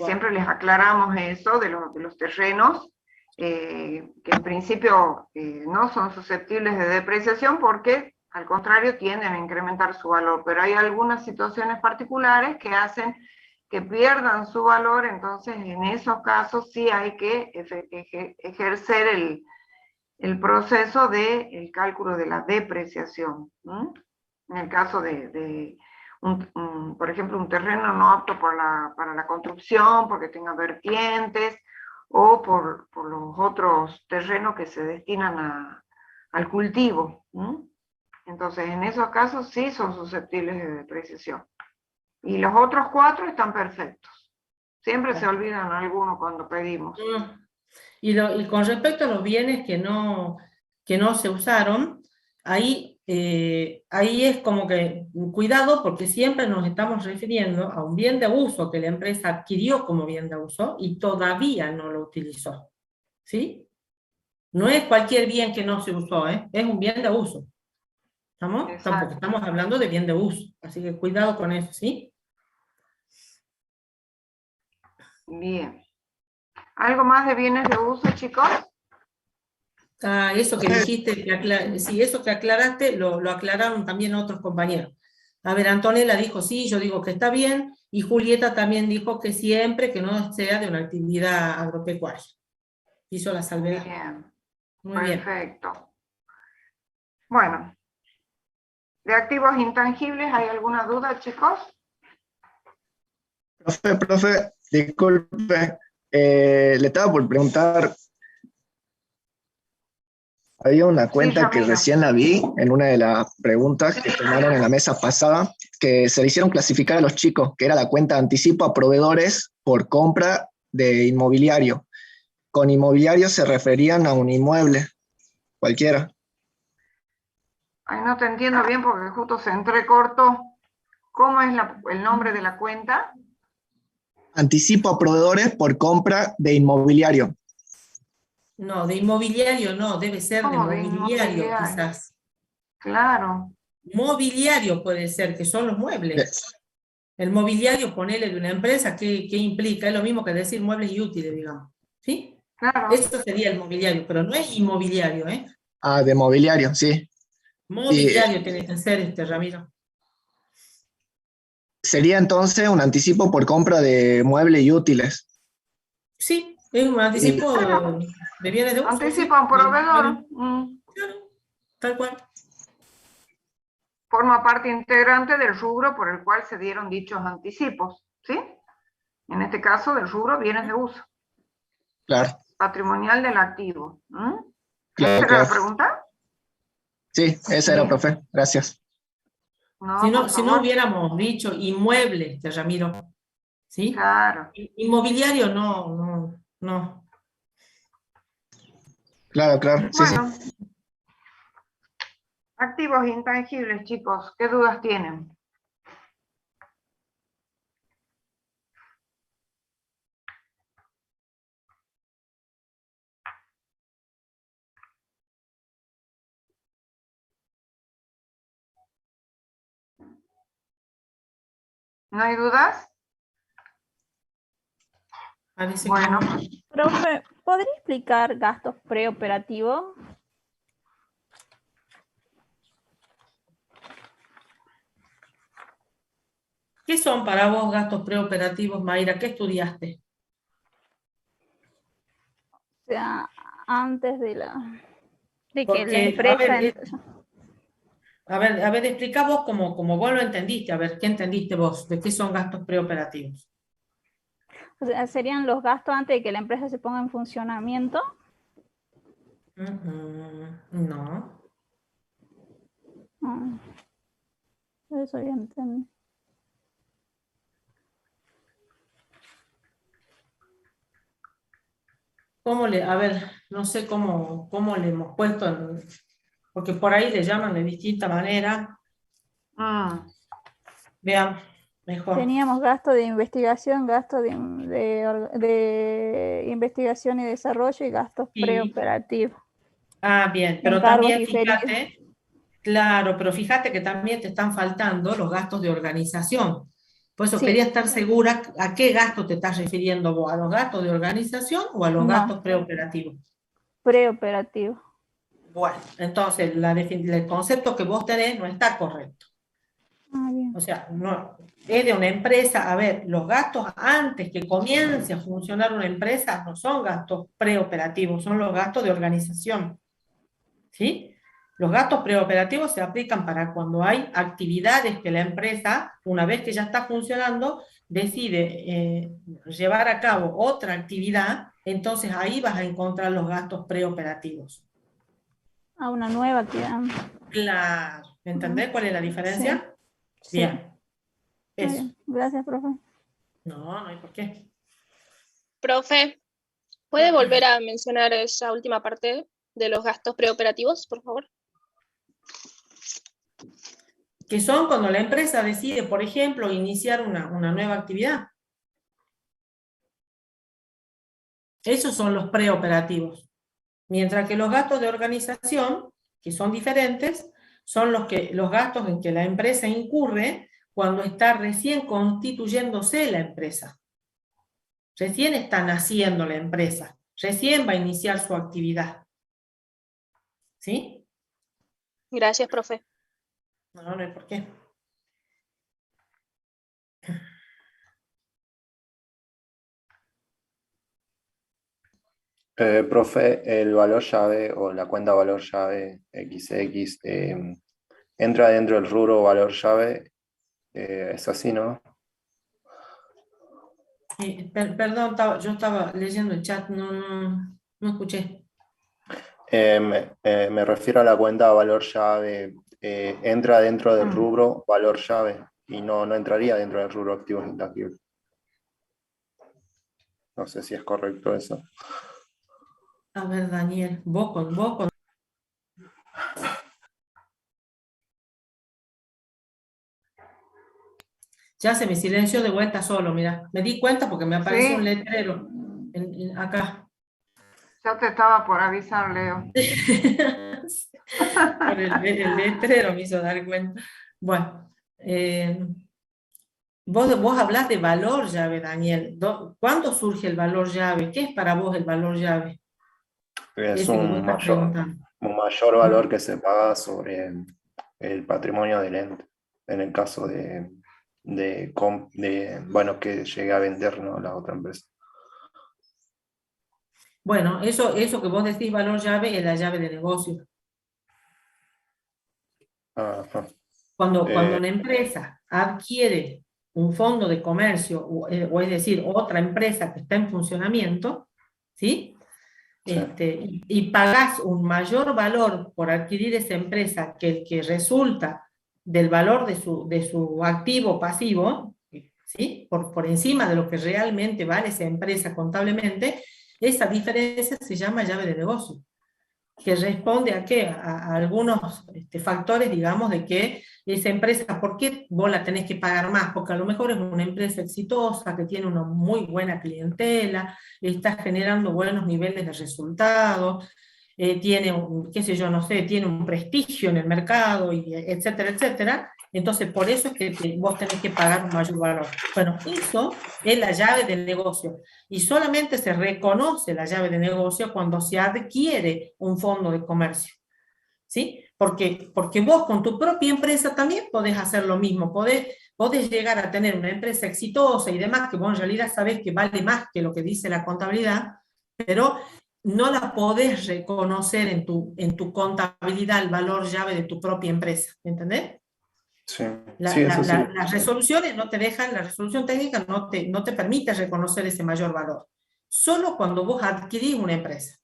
Siempre les aclaramos eso de los terrenos, que en principio no son susceptibles de depreciación porque, al contrario, tienden a incrementar su valor, pero hay algunas situaciones particulares que hacen que pierdan su valor, entonces en esos casos sí hay que ejercer el proceso del cálculo de la depreciación. En el caso de por ejemplo, un terreno no apto para la construcción, porque tenga vertientes, o por los otros terrenos que se destinan al cultivo. Entonces, en esos casos sí son susceptibles de depreciación. Y los otros 4 están perfectos. Siempre se olvidan algunos cuando pedimos. Y con respecto a los bienes que no se usaron, ahí es como que cuidado, porque siempre nos estamos refiriendo a un bien de uso que la empresa adquirió como bien de uso y todavía no lo utilizó. ¿Sí? No es cualquier bien que no se usó, es un bien de uso. ¿Estamos? Porque estamos hablando de bien de uso, así que cuidado con eso, ¿sí? Bien. ¿Algo más de bienes de uso, chicos? Eso que dijiste, sí, eso que aclaraste, lo aclararon también otros compañeros. A ver, Antonella dijo sí, yo digo que está bien, y Julieta también dijo que siempre que no sea de una actividad agropecuaria. Hizo la salvedad. Bien. Muy bien. Perfecto. Bueno. ¿De activos intangibles hay alguna duda, chicos? Profe, disculpe, le estaba por preguntar, había una cuenta que recién la vi en una de las preguntas que tomaron en la mesa pasada, que se le hicieron clasificar a los chicos, que era la cuenta de anticipo a proveedores por compra de inmobiliario. Con inmobiliario se referían a un inmueble, cualquiera. Ay, no te entiendo bien porque justo se entrecortó. ¿Cómo es el nombre de la cuenta? Anticipo a proveedores por compra de inmobiliario. No, de inmobiliario no, debe ser de mobiliario, mobiliario? quizás. Claro. Mobiliario puede ser, que son los muebles. El mobiliario, ponele de una empresa, ¿qué implica? Es lo mismo que decir muebles y útiles, digamos. ¿Sí? Claro. Eso sería el mobiliario, pero no es inmobiliario, ¿eh? Ah, de mobiliario, sí. Mobiliario tiene que ser, Ramiro. Sería entonces un anticipo por compra de muebles y útiles. Sí, es un anticipo de bienes de uso. Anticipo a un proveedor. Claro, tal cual. Forma parte integrante del rubro por el cual se dieron dichos anticipos, ¿sí? En este caso, del rubro bienes de uso. Claro. Patrimonial del activo. Claro, ¿Esa era claro. la pregunta? Sí, esa era, profe. Gracias. No, Si no hubiéramos dicho inmuebles, Ramiro, ¿sí? Claro. Inmobiliario no. Claro, claro. Sí, Bueno. sí. Activos intangibles, chicos, ¿qué dudas tienen? ¿No hay dudas? Bueno. Profe, ¿podría explicar gastos preoperativos? ¿Qué son para vos gastos preoperativos, Mayra? ¿Qué estudiaste? O sea, antes de que Porque, la empresa... a ver, explica vos como vos lo entendiste, a ver, ¿qué entendiste vos? ¿De qué son gastos preoperativos? O sea, ¿serían los gastos antes de que la empresa se ponga en funcionamiento? No. Eso ya entendí. A ver, no sé cómo le hemos puesto, porque por ahí le llaman de distinta manera. Vean, mejor. Teníamos gasto de investigación, gasto de investigación y desarrollo y gastos preoperativos. Ah, bien, pero Encargos también diferidos. fíjate, claro, pero fíjate que también te están faltando los gastos de organización. Por eso quería estar segura a qué gasto te estás refiriendo vos, ¿a los gastos de organización o a los gastos preoperativos? Preoperativo. Bueno, entonces el concepto que vos tenés no está correcto. Bien. O sea, no, es de una empresa. A ver, los gastos antes que comience a funcionar una empresa no son gastos preoperativos, son los gastos de organización. ¿Sí? Los gastos preoperativos se aplican para cuando hay actividades que la empresa, una vez que ya está funcionando, decide llevar a cabo otra actividad, entonces ahí vas a encontrar los gastos preoperativos. A una nueva actividad. Claro. ¿Entendés cuál es la diferencia? Sí. Bien. Eso. Bien. Gracias, profe. No hay por qué. Profe, ¿puede volver a mencionar esa última parte de los gastos preoperativos, por favor? Que son cuando la empresa decide, por ejemplo, iniciar una nueva actividad. Esos son los preoperativos. Mientras que los gastos de organización, que son diferentes, son los gastos en que la empresa incurre cuando está recién constituyéndose la empresa. Recién está naciendo la empresa. Recién va a iniciar su actividad. ¿Sí? Gracias, profe. No hay por qué. Profe, el valor llave o la cuenta valor llave XX entra dentro del rubro valor llave, es así, ¿no? Perdón, yo estaba leyendo el chat, no escuché. Me refiero a la cuenta valor llave, entra dentro del rubro valor llave y no entraría dentro del rubro activos intangibles. No sé si es correcto eso. A ver, Daniel, vos con... Ya se me silenció de vuelta solo, mira. Me di cuenta porque me apareció un letrero acá. Ya te estaba por avisar, Leo. Por el letrero me hizo dar cuenta. Bueno, Vos hablás de valor llave, Daniel. ¿Cuándo surge el valor llave? ¿Qué es para vos el valor llave? Es Ese que vos estás preguntando. un mayor valor que se paga sobre el patrimonio del ente, en el caso bueno, que llegue a vender, ¿no?, la otra empresa. Bueno, eso que vos decís valor llave es la llave de negocio. Ajá. Cuando una empresa adquiere un fondo de comercio, o es decir, otra empresa que está en funcionamiento, ¿sí? Y pagás un mayor valor por adquirir esa empresa que el que resulta del valor de su activo pasivo, ¿sí? Por encima de lo que realmente vale esa empresa contablemente, esa diferencia se llama llave de negocio, que responde a qué, a algunos factores, digamos, de que esa empresa, ¿por qué vos la tenés que pagar más? Porque a lo mejor es una empresa exitosa, que tiene una muy buena clientela, está generando buenos niveles de resultados, tiene qué sé yo, no sé, tiene un prestigio en el mercado, y etcétera, etcétera. Entonces, por eso es que vos tenés que pagar un mayor valor. Bueno, eso es la llave del negocio. Y solamente se reconoce la llave de negocio cuando se adquiere un fondo de comercio, ¿sí? Porque vos con tu propia empresa también podés hacer lo mismo, podés llegar a tener una empresa exitosa y demás, que vos en realidad sabés que vale más que lo que dice la contabilidad, pero no la podés reconocer en tu contabilidad el valor llave de tu propia empresa, ¿entendés? Sí, eso sí. Las resoluciones no te dejan, la resolución técnica no te permite reconocer ese mayor valor, solo cuando vos adquirís una empresa.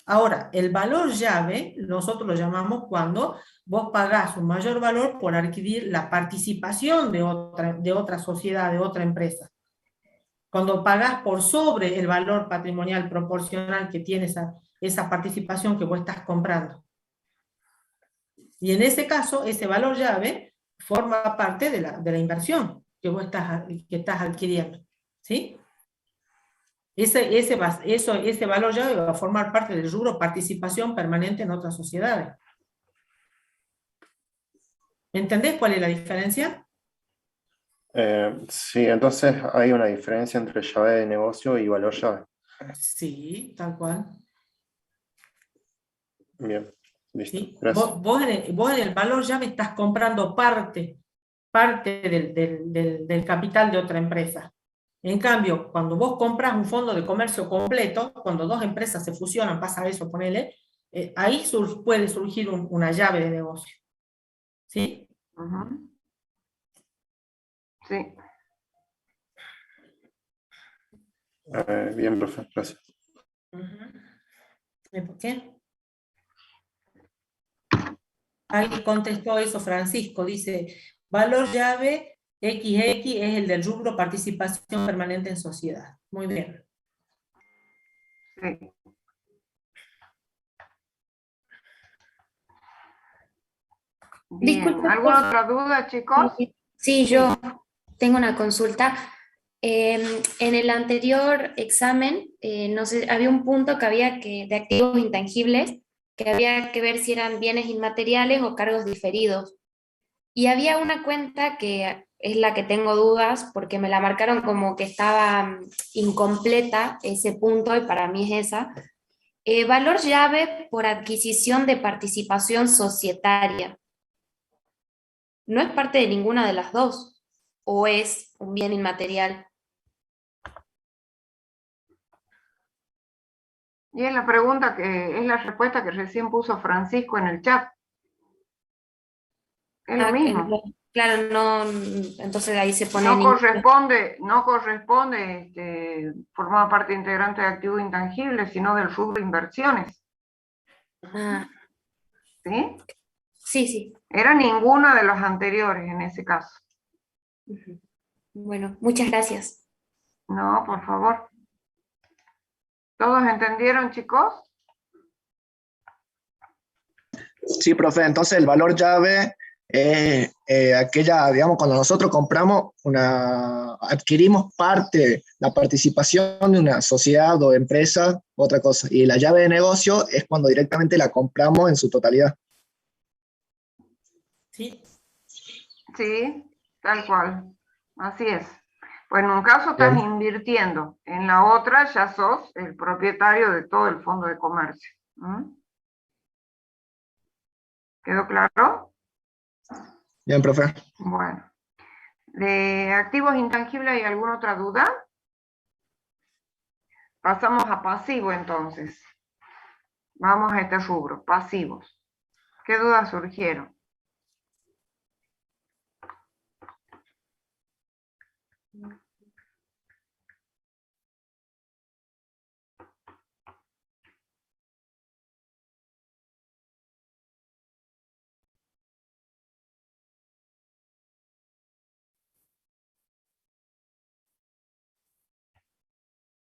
Ahora, el valor llave, nosotros lo llamamos cuando vos pagás un mayor valor por adquirir la participación de otra sociedad, de otra empresa. Cuando pagás por sobre el valor patrimonial proporcional que tiene esa participación que vos estás comprando. Y en ese caso, ese valor llave forma parte de la inversión que vos estás adquiriendo, ¿sí? Ese valor llave va a formar parte del rubro participación permanente en otras sociedades. ¿Entendés cuál es la diferencia? Sí, entonces hay una diferencia entre llave de negocio y valor llave. Sí, tal cual. Bien, listo. ¿Sí? Gracias. Vos en el valor llave estás comprando parte del capital de otra empresa. En cambio, cuando vos compras un fondo de comercio completo, cuando dos empresas se fusionan, pasa eso, ponele, ahí puede surgir una llave de negocio. ¿Sí? Uh-huh. Sí. Bien, profe, gracias. ¿Por qué? Ahí contestó eso Francisco, dice, valor llave XX es el del rubro participación permanente en sociedad. Muy bien. Sí. Bien. Disculpe, ¿Alguna otra duda, chicos? Sí, yo tengo una consulta. En el anterior examen, no sé, había un punto que había de activos intangibles, que había que ver si eran bienes inmateriales o cargos diferidos. Y había una cuenta que es la que tengo dudas, porque me la marcaron como que estaba incompleta ese punto, y para mí es esa. Valor llave por adquisición de participación societaria. ¿No es parte de ninguna de las dos? ¿O es un bien inmaterial? Y es la pregunta es la respuesta que recién puso Francisco en el chat. Es lo mismo. Claro, no, entonces ahí se pone... No corresponde formar parte integrante de activos intangibles, sino del rubro inversiones. Ah. ¿Sí? Sí. Era ninguna de los anteriores en ese caso. Bueno, muchas gracias. No, por favor. ¿Todos entendieron, chicos? Sí, profe, entonces el valor llave es aquella, digamos, cuando nosotros adquirimos la participación de una sociedad o empresa, otra cosa. Y la llave de negocio es cuando directamente la compramos en su totalidad. Sí. Sí, tal cual. así es. Pues en un caso estás Bien. invirtiendo, en la otra ya sos el propietario de todo el fondo de comercio. ¿Quedó claro? Bien, profe. Bueno. ¿De activos intangibles hay alguna otra duda? Pasamos a pasivo entonces. Vamos a este rubro, pasivos. ¿Qué dudas surgieron?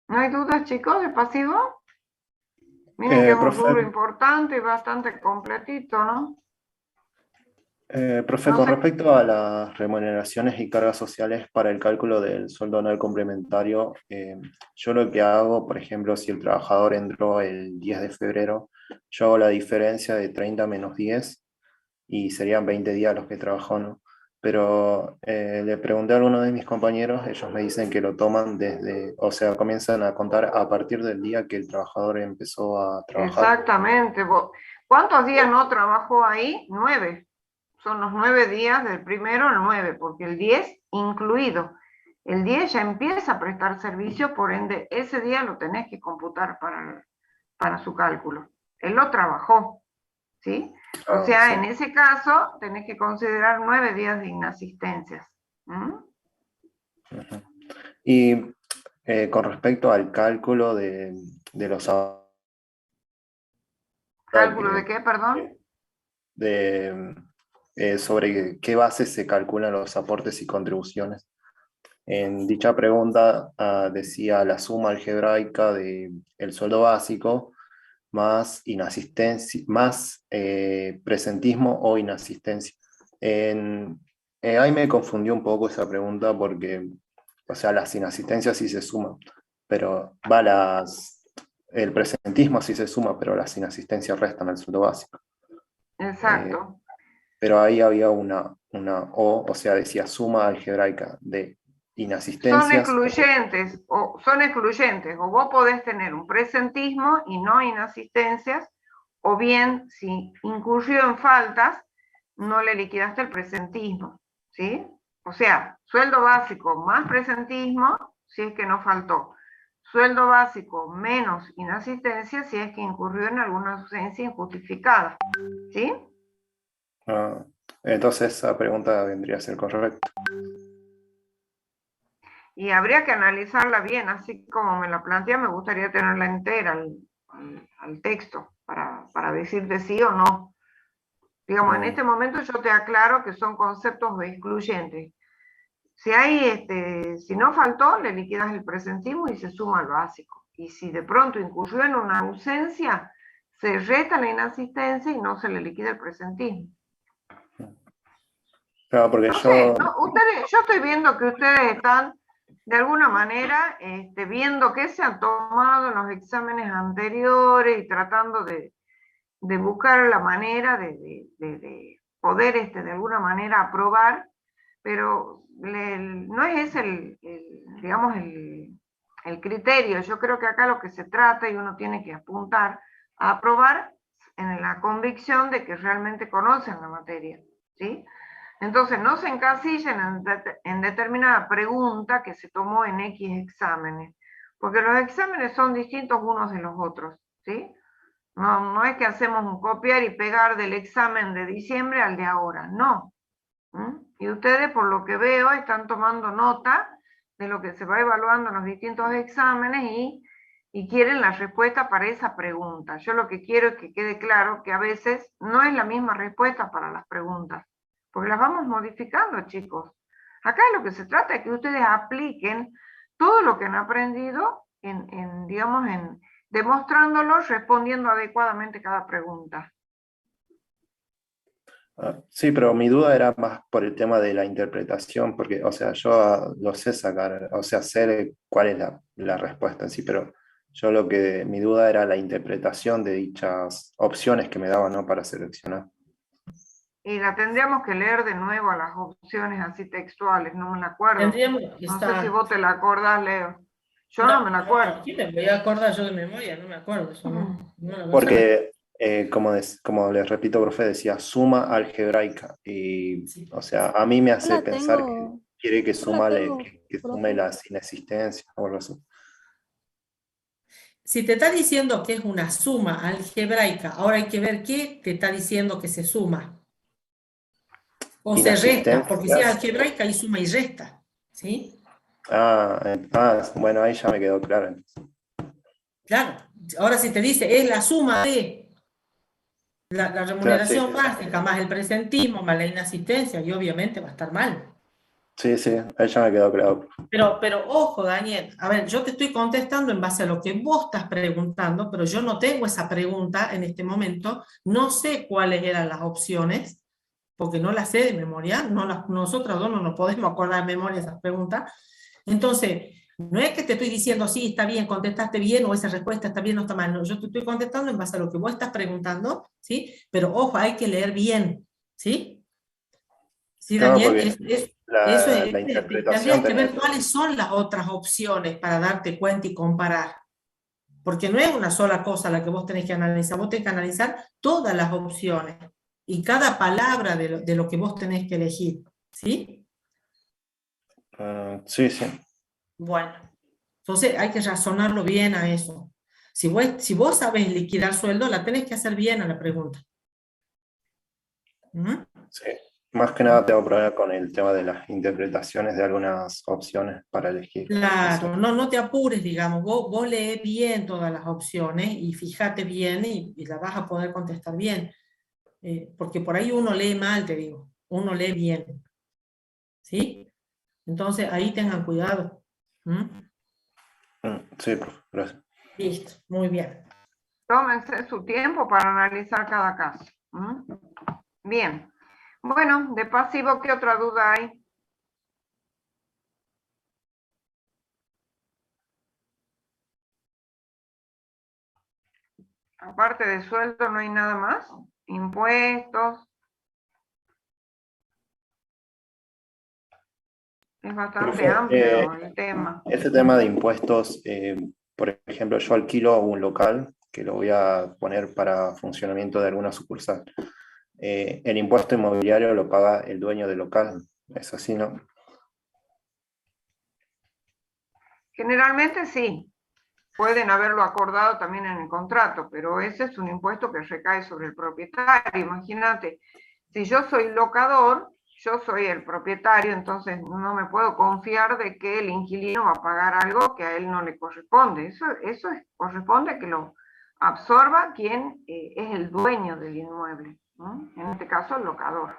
¿No hay dudas, chicos, de pasivo? Miren que es un Profe, rubro importante y bastante completito, ¿no? profe, No con sé. respecto a las remuneraciones y cargas sociales para el cálculo del sueldo anual complementario, yo lo que hago, por ejemplo, si el trabajador entró el 10 de febrero, yo hago la diferencia de 30 menos 10 y serían 20 días los que trabajó, ¿no? Pero le pregunté a algunos de mis compañeros, ellos me dicen que lo toman desde, o sea, comienzan a contar a partir del día que el trabajador empezó a trabajar. Exactamente. ¿Cuántos días no trabajó ahí? 9. Son los 9 días del primero al 9, porque el 10 incluido. El 10 ya empieza a prestar servicio, por ende, ese día lo tenés que computar para su cálculo. Él lo trabajó, ¿sí? O sea, Sí. en ese caso, tenés que considerar 9 días de inasistencias. Ujú. Y con respecto al cálculo de los ¿Cálculo de qué, perdón? sobre qué base se calculan los aportes y contribuciones. En dicha pregunta decía la suma algebraica del sueldo básico más inasistencia, más presentismo o inasistencia. Ahí me confundió un poco esa pregunta porque, o sea, las inasistencias sí se suman, pero el presentismo sí se suma, pero las inasistencias restan al sueldo básico. Exacto. Pero ahí había una o sea, decía suma algebraica de inasistencias. Son excluyentes, o vos podés tener un presentismo y no inasistencias, o bien, si incurrió en faltas, no le liquidaste el presentismo, ¿sí? O sea, sueldo básico más presentismo, si es que no faltó. Sueldo básico menos inasistencia, si es que incurrió en alguna ausencia injustificada, ¿sí? Entonces esa pregunta vendría a ser correcta. Y habría que analizarla bien, así como me la plantea, me gustaría tenerla entera al texto para decirte sí o no. Digamos, en este momento yo te aclaro que son conceptos excluyentes. Si no faltó, le liquidas el presentismo y se suma al básico. Y si de pronto incurrió en una ausencia, se resta la inasistencia y no se le liquida el presentismo. Claro, porque no sé, yo estoy viendo que ustedes están de alguna manera viendo qué se ha tomado en los exámenes anteriores y tratando de buscar la manera de poder de alguna manera aprobar, pero no es ese digamos, el criterio. Yo creo que acá lo que se trata, y uno tiene que apuntar a aprobar en la convicción de que realmente conocen la materia, ¿sí? Entonces, no se encasillen en determinada pregunta que se tomó en X exámenes, porque los exámenes son distintos unos de los otros, ¿sí? No es que hacemos un copiar y pegar del examen de diciembre al de ahora, no. Y ustedes, por lo que veo, están tomando nota de lo que se va evaluando en los distintos exámenes y quieren la respuesta para esa pregunta. Yo lo que quiero es que quede claro que a veces no es la misma respuesta para las preguntas, porque las vamos modificando, chicos. Acá lo que se trata es que ustedes apliquen todo lo que han aprendido digamos, demostrándolo, respondiendo adecuadamente cada pregunta. Sí, pero mi duda era más por el tema de la interpretación, porque, o sea, yo lo sé sacar, o sea, sé cuál es la respuesta en sí, pero mi duda era la interpretación de dichas opciones que me daban, ¿no? Para seleccionar. Y la tendríamos que leer de nuevo a las opciones así textuales, no me la acuerdo. Tendríamos que No sé estar... si vos te la acordás, Leo. Yo no me la acuerdo. ¿Quién me voy a acordar yo de memoria? No me acuerdo eso, ¿no? No lo voy a saber. Porque, como les repito, profe, decía suma algebraica. Y, Sí. o sea, a mí me Yo hace la pensar que tengo, quiere que, yo la tengo, que sume profe. las inexistencias o algo así. Si te está diciendo que es una suma algebraica, ahora hay que ver qué te está diciendo que se suma. O se resta, porque si es Inexistencias. algebraica hay suma y resta. ¿Sí? Bueno, ahí ya me quedó claro. Claro. Ahora si te dice es la suma de la Claro, sí, remuneración básica más el presentismo más la inasistencia, y obviamente va a estar mal. sí, ahí ya me quedó claro. Pero ojo, Daniel, a ver, yo te estoy contestando en base a lo que vos estás preguntando, pero yo no tengo esa pregunta en este momento, no sé cuáles eran las opciones, porque no las sé de memoria, nosotros dos no nos podemos acordar de memoria esas preguntas. Entonces, no es que te estoy diciendo, sí, está bien, contestaste bien, o esa respuesta está bien o está mal, no, yo te estoy contestando en base a lo que vos estás preguntando, ¿sí? Pero ojo, hay que leer bien, ¿sí? Sí, Claro, Daniel, porque eso la interpretación tendrías que tenía ver cuáles son las otras opciones para darte cuenta y comparar. Porque no es una sola cosa la que vos tenés que analizar, vos tenés que analizar todas las opciones y cada palabra de lo que vos tenés que elegir. ¿Sí? Sí. Bueno, entonces hay que razonarlo bien a eso. Si vos sabés liquidar sueldo, la tenés que hacer bien a la pregunta. ¿Mm? Sí. Más que nada tengo problema con el tema de las interpretaciones de algunas opciones para elegir. Claro, no te apures, digamos, vos lees bien todas las opciones y fíjate bien y las vas a poder contestar bien. Porque por ahí uno lee mal, te digo, uno lee bien. ¿Sí? Entonces ahí tengan cuidado. ¿Mm? Sí, profe, gracias. Listo, muy bien. Tómense su tiempo para analizar cada caso. Bien. Bueno, de pasivo, ¿qué otra duda hay? Aparte de sueldo, ¿no hay nada más? Impuestos. Es bastante Profe, amplio el tema. ese tema de impuestos, por ejemplo, yo alquilo un local que lo voy a poner para funcionamiento de alguna sucursal. El impuesto inmobiliario lo paga el dueño del local, ¿es así, no? Generalmente sí. Pueden haberlo acordado también en el contrato, pero ese es un impuesto que recae sobre el propietario. Imagínate, si yo soy locador, yo soy el propietario, entonces no me puedo confiar de que el inquilino va a pagar algo que a él no le corresponde. Eso corresponde que lo absorba quien es el dueño del inmueble, ¿no? En este caso el locador.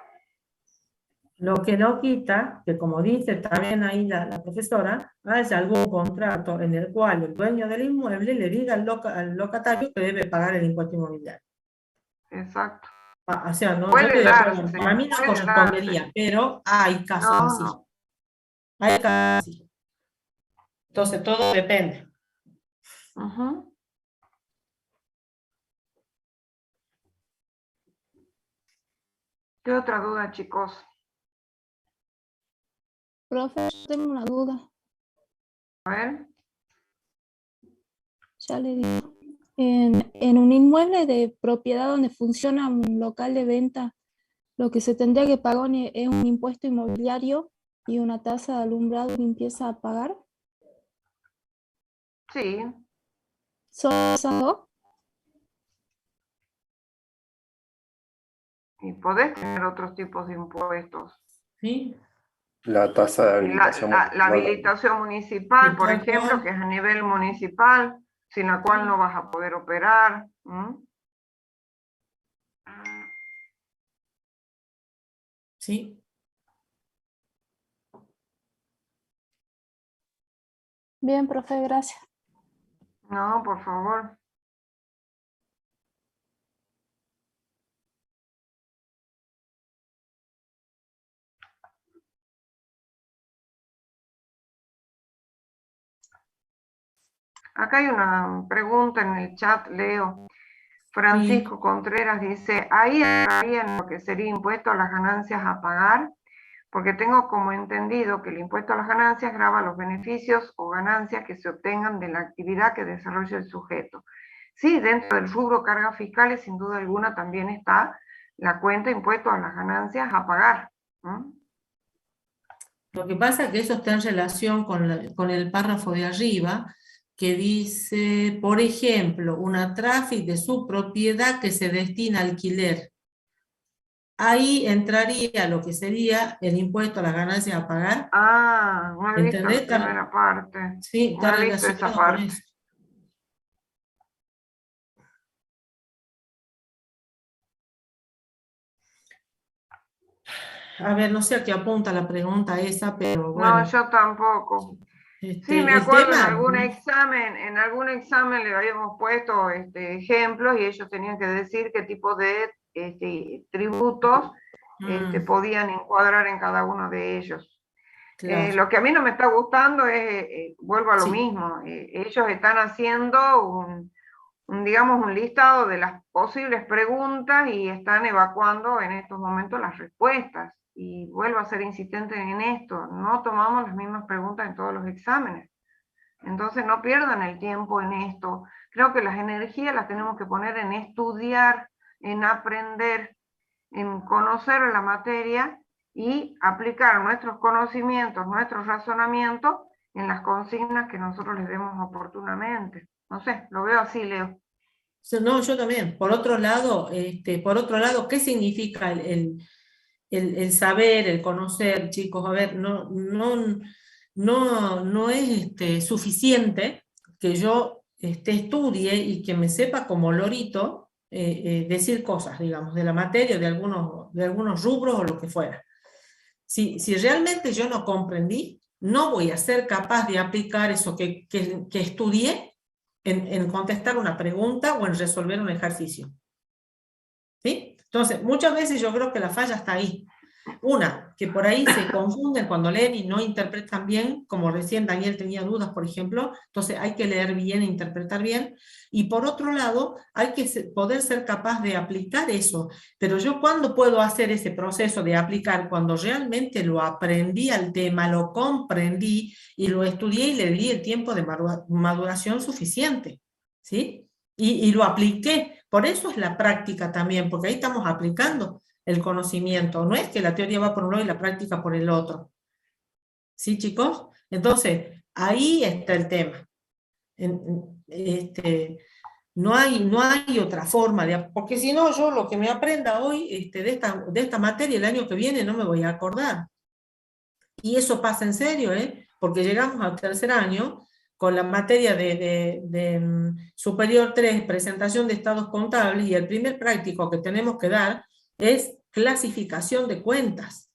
Lo que no quita, que como dice también ahí la profesora, haya algún contrato en el cual el dueño del inmueble le diga al locatario que debe pagar el impuesto inmobiliario. Exacto. O sea, no, yo Puede estoy de acuerdo, darse, para mí no puede correspondería, darse. pero hay casos No, así. no. Hay casos así. Entonces todo depende. Ujú. ¿Qué otra duda, chicos? Profe, yo tengo una duda. A ver. Ya le digo. En un inmueble de propiedad donde funciona un local de venta, lo que se tendría que pagar es un impuesto inmobiliario y una tasa de alumbrado y limpieza a pagar. Sí. ¿Son esas dos? Y podés tener otros tipos de impuestos. ¿Sí? La tasa de habilitación La municipal. habilitación municipal, Sí, por tal ejemplo, cual. que es a nivel municipal, sin la cual no vas a poder operar. Sí. Bien, profe, gracias. No, por favor. Acá hay una pregunta en el chat, Leo. Francisco Contreras dice, ahí entraría en lo que sería impuesto a las ganancias a pagar, porque tengo como entendido que el impuesto a las ganancias grava los beneficios o ganancias que se obtengan de la actividad que desarrolla el sujeto. Sí, dentro del rubro cargas fiscales, sin duda alguna, también está la cuenta impuesto a las ganancias a pagar. Lo que pasa es que eso está en relación con el párrafo de arriba, que dice, por ejemplo, una tráfico de su propiedad que se destina a alquiler. Ahí entraría lo que sería el impuesto a las ganancias a pagar. Ah, no he visto la ¿Entendés? primera parte. Sí, está No he visto esa relacionado con parte. eso. A ver, no sé a qué apunta la pregunta esa, pero bueno. No, yo tampoco. Sí, me el acuerdo tema, en algún examen le habíamos puesto ejemplos y ellos tenían que decir qué tipo de tributos podían encuadrar en cada uno de ellos. claro. Lo que a mí no me está gustando es, vuelvo a lo Sí. mismo, ellos están haciendo digamos, un listado de las posibles preguntas y están evacuando en estos momentos las respuestas. Y vuelvo a ser insistente en esto, no tomamos las mismas preguntas en todos los exámenes. Entonces no pierdan el tiempo en esto. Creo que las energías las tenemos que poner en estudiar, en aprender, en conocer la materia y aplicar nuestros conocimientos, nuestros razonamientos en las consignas que nosotros les demos oportunamente. No sé, lo veo así, Leo. No, yo también. Por otro lado, ¿qué significa el saber, el conocer, chicos? A ver, no es suficiente que yo estudie y que me sepa como lorito decir cosas, digamos, de la materia, de algunos rubros o lo que fuera. Si realmente yo no comprendí, no voy a ser capaz de aplicar eso que estudié en contestar una pregunta o en resolver un ejercicio. ¿Sí? Entonces, muchas veces yo creo que la falla está ahí. Una, que por ahí se confunden cuando leen y no interpretan bien, como recién Daniel tenía dudas, por ejemplo, entonces hay que leer bien e interpretar bien, y por otro lado, hay que poder ser capaz de aplicar eso, pero yo ¿cuándo puedo hacer ese proceso de aplicar? Cuando realmente lo aprendí al tema, lo comprendí, y lo estudié y le di el tiempo de maduración suficiente, ¿sí? Y lo apliqué, por eso es la práctica también, porque ahí estamos aplicando el conocimiento, no es que la teoría va por un lado y la práctica por el otro. ¿Sí, chicos? Entonces, ahí está el tema. No hay otra forma, porque si no, yo lo que me aprenda hoy de esta materia el año que viene no me voy a acordar. Y eso pasa en serio, porque llegamos al tercer año con la materia de superior 3, presentación de estados contables, y el primer práctico que tenemos que dar es clasificación de cuentas.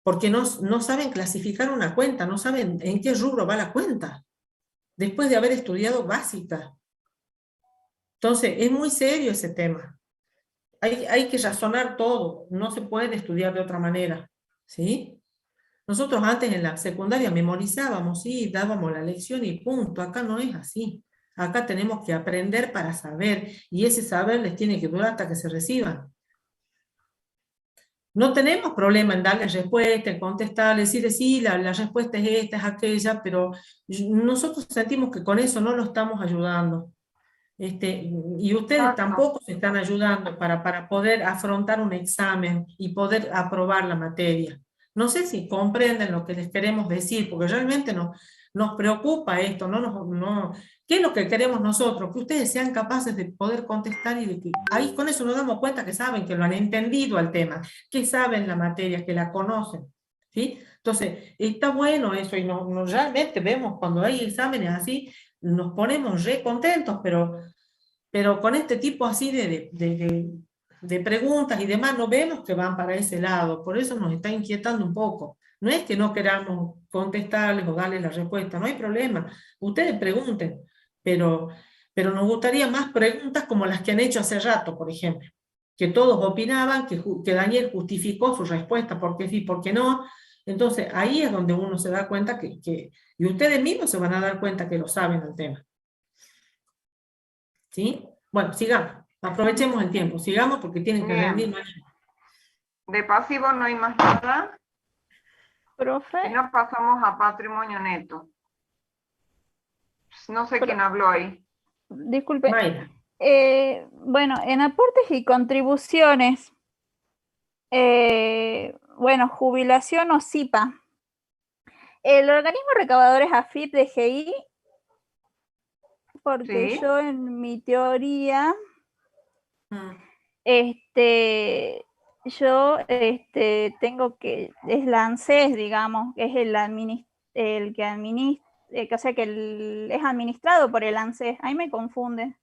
Porque no saben clasificar una cuenta, no saben en qué rubro va la cuenta, después de haber estudiado básica. Entonces, es muy serio ese tema. Hay que razonar todo, no se puede estudiar de otra manera, ¿sí? Nosotros antes en la secundaria memorizábamos, sí, dábamos la lección y punto. Acá no es así. Acá tenemos que aprender para saber, y ese saber les tiene que durar hasta que se reciban. No tenemos problema en darles respuesta, en contestarles, decir, sí, la respuesta es esta, es aquella, pero nosotros sentimos que con eso no lo estamos ayudando. Y ustedes tampoco se están ayudando para poder afrontar un examen y poder aprobar la materia. No sé si comprenden lo que les queremos decir, porque realmente nos preocupa esto, ¿qué es lo que queremos nosotros? Que ustedes sean capaces de poder contestar y de que ahí con eso nos damos cuenta que saben, que lo han entendido al tema, que saben la materia, que la conocen, ¿sí? Entonces, está bueno eso y realmente vemos cuando hay exámenes así, nos ponemos re contentos, pero con este tipo así de preguntas y demás, no vemos que van para ese lado, por eso nos está inquietando un poco. No es que no queramos contestarles o darles la respuesta, no hay problema, ustedes pregunten, pero nos gustaría más preguntas como las que han hecho hace rato, por ejemplo, que todos opinaban, que Daniel justificó su respuesta, por qué sí, por qué no. Entonces ahí es donde uno se da cuenta y ustedes mismos se van a dar cuenta que lo saben el tema. ¿Sí? Bueno, sigamos. Aprovechemos el tiempo. Sigamos porque tienen que Bien. rendir mañana. De pasivo no hay más nada. Si Profe, no, pasamos a patrimonio neto. No sé quién habló ahí. disculpe. Mayra. Bueno, en aportes y contribuciones, bueno, jubilación o SIPA. El organismo recaudador es AFIP de GI, porque Sí. yo en mi teoría, Mm. yo tengo que, es la ANSES, digamos, que es el que administra, o sea, que es administrado por el ANSES. Ahí me confunde.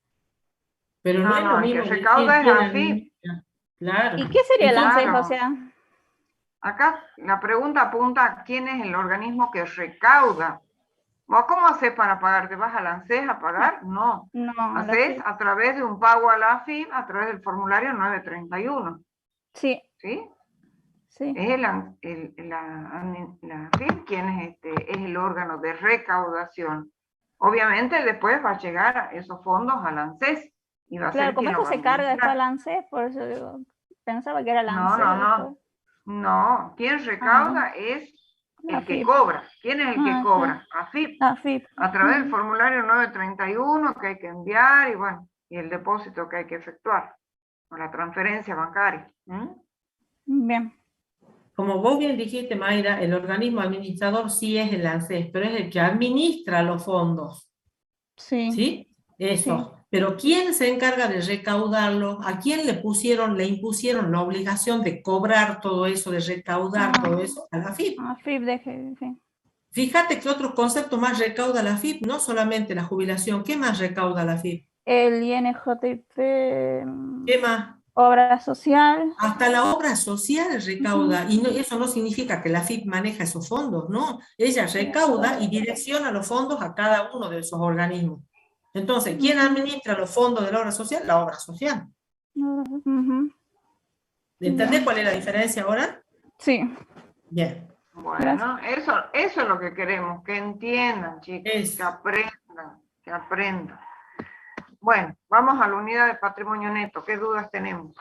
Pero no es lo No, el que mismo recauda decir es quién AFIP. administra. Claro. ¿Y qué sería el Entonces, ANSES? O Claro. sea, Acá la pregunta apunta a quién es el organismo que recauda. ¿Vos cómo haces para pagar? ¿Te vas a la ANSES a pagar? No. no, la Haces AFIP. a través de un pago a la AFIP, a través del formulario 931. Sí, ¿Sí? sí. Es la AFIP quien es el órgano de recaudación. Obviamente después va a llegar esos fondos al ANSES y va a Claro, ser como quien lo esto va a se carga después al administrar. ANSES, por eso digo, pensaba que era el No, ANSES no, después. no. No, quien recauda es el que AFIP. cobra. ¿Quién es el que Ah, cobra? AFIP. AFIP. A través del formulario 931 que hay que enviar y bueno, y el depósito que hay que efectuar, o la transferencia bancaria. Bien. como vos bien dijiste, Mayra, el organismo administrador sí es el ANSES, pero es el que administra los fondos. Sí. ¿Sí? Eso. Sí. Pero ¿quién se encarga de recaudarlo? ¿A quién le impusieron la obligación de cobrar todo eso, de recaudar todo eso? A la AFIP. AFIP de GI. Fíjate que otro concepto más recauda la AFIP, no solamente la jubilación. ¿Qué más recauda la AFIP? El INJP. ¿Qué más? Obra social. Hasta la obra social recauda, y eso no significa que la AFIP maneja esos fondos, ¿no? Ella recauda y direcciona los fondos a cada uno de esos organismos. Entonces, ¿quién administra los fondos de la obra social? La obra social. ¿Entendés cuál es la diferencia ahora? Sí. Bien. Bueno, eso es lo que queremos, que entiendan, chicos, que aprendan. Bueno, vamos a la unidad de patrimonio neto. ¿Qué dudas tenemos?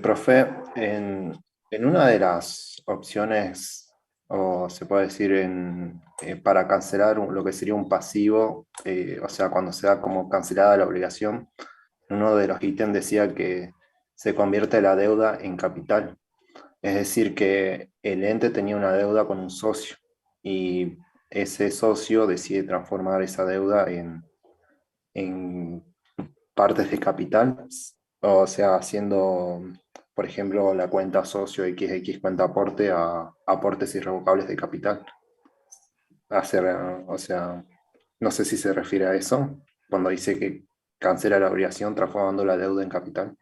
Profe, en una de las opciones, o se puede decir para cancelar lo que sería un pasivo, o sea, cuando se da como cancelada la obligación, uno de los ítems decía que se convierte la deuda en capital. Es decir, que el ente tenía una deuda con un socio y ese socio decide transformar esa deuda en partes de capital, o sea, haciendo, por ejemplo, la cuenta socio XX cuenta aporte a aportes irrevocables de capital. O sea, no sé si se refiere a eso, cuando dice que cancela la obligación transformando la deuda en capital.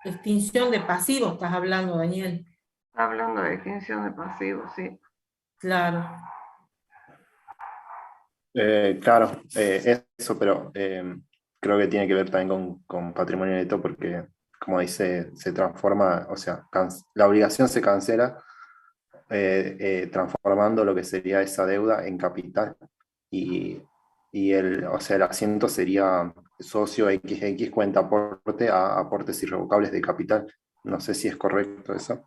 Extinción de pasivos, estás hablando, Daniel. Está hablando de extinción de pasivos, sí. Claro. Claro, eso, pero creo que tiene que ver también con patrimonio neto porque, como dice, se transforma, o sea, la obligación se cancela transformando lo que sería esa deuda en capital. O sea, el asiento sería socio XX cuenta aporte a aportes irrevocables de capital. No sé si es correcto eso.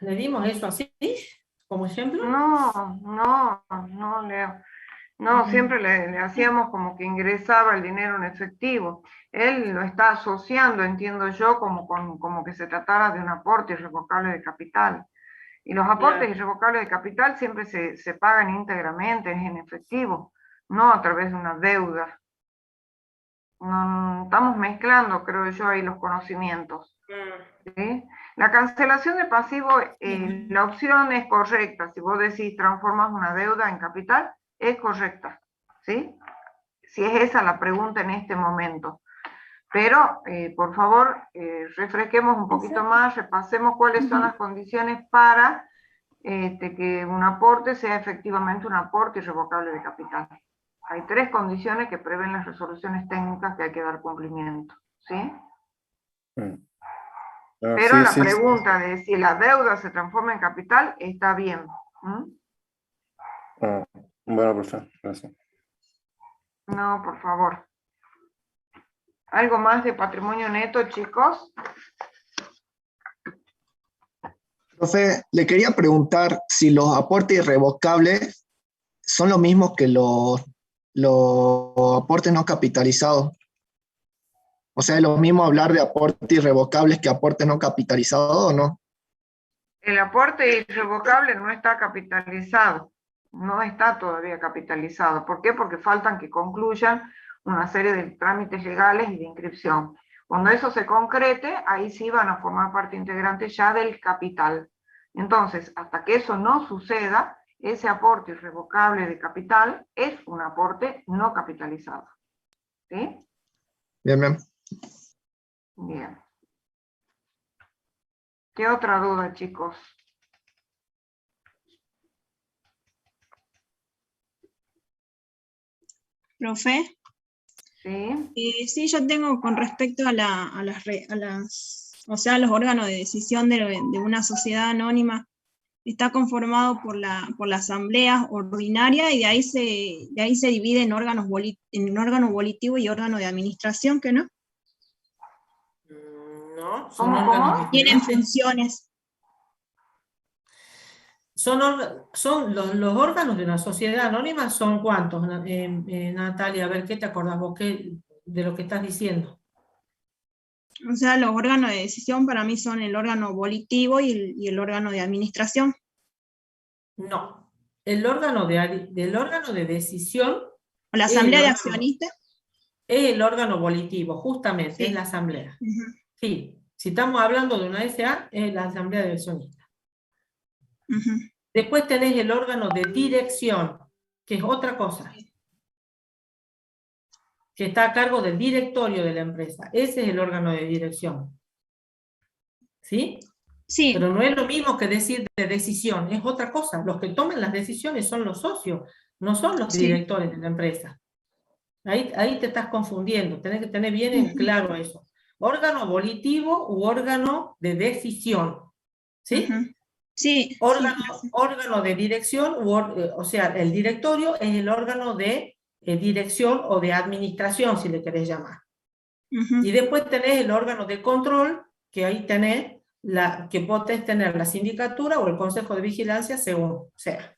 ¿Le dimos eso así, como ejemplo? No, Leo. No, siempre le hacíamos como que ingresaba el dinero en efectivo. Él lo está asociando, entiendo yo, como que se tratara de un aporte irrevocable de capital. Y los aportes irrevocables de capital siempre se pagan íntegramente, es en efectivo, no a través de una deuda. No, estamos mezclando, creo yo, ahí los conocimientos. ¿Sí? La cancelación de pasivo, la opción es correcta. Si vos decís transformas una deuda en capital, es correcta. ¿Sí? Si es esa la pregunta en este momento. Pero, por favor, refresquemos un poquito más, repasemos cuáles son las condiciones para que un aporte sea efectivamente un aporte irrevocable de capital. Hay 3 condiciones que prevén las resoluciones técnicas que hay que dar cumplimiento, ¿sí? Pero sí, la sí, pregunta de si la deuda se transforma en capital está bien. Bueno, profe, gracias. No, por favor. ¿Algo más de patrimonio neto, chicos? Profe, le quería preguntar si los aportes irrevocables son los mismos que los aportes no capitalizados. O sea, ¿es lo mismo hablar de aportes irrevocables que aportes no capitalizados o no? El aporte irrevocable no está capitalizado. No está todavía capitalizado. ¿Por qué? Porque faltan que concluyan una serie de trámites legales y de inscripción. Cuando eso se concrete, ahí sí van a formar parte integrante ya del capital. Entonces, hasta que eso no suceda, ese aporte irrevocable de capital es un aporte no capitalizado. ¿Sí? Bien, bien. Bien. ¿Qué otra duda, chicos? Profe. Sí. Sí, yo tengo con respecto a o sea, los órganos de decisión de una sociedad anónima, está conformado por la asamblea ordinaria y de ahí se divide en órgano volitivo y órgano de administración, ¿que no? No, son órganos tienen funciones. Los órganos de una sociedad anónima son ¿cuántos, Natalia? A ver, ¿qué te acordás vos de lo que estás diciendo? O sea, los órganos de decisión para mí son el órgano volitivo y el órgano de administración. No, del órgano de decisión... ¿O la asamblea de accionistas? Es el órgano volitivo, justamente, sí. Es la asamblea. Sí, si estamos hablando de una SA, es la asamblea de accionistas. Después tenés el órgano de dirección, que es otra cosa, que está a cargo del directorio de la empresa. Ese es el órgano de dirección. ¿Sí? Sí. Pero no es lo mismo que decir de decisión, es otra cosa. Los que toman las decisiones son los socios, no son los directores de la empresa. Ahí te estás confundiendo, tenés que tener bien en claro eso. Órgano volitivo u órgano de decisión. ¿Sí? Sí. Órgano de dirección, o sea, el directorio es el órgano de dirección o de administración, si le querés llamar. Y después tenés el órgano de control, que ahí tenés, que podés tener la sindicatura o el consejo de vigilancia, según sea.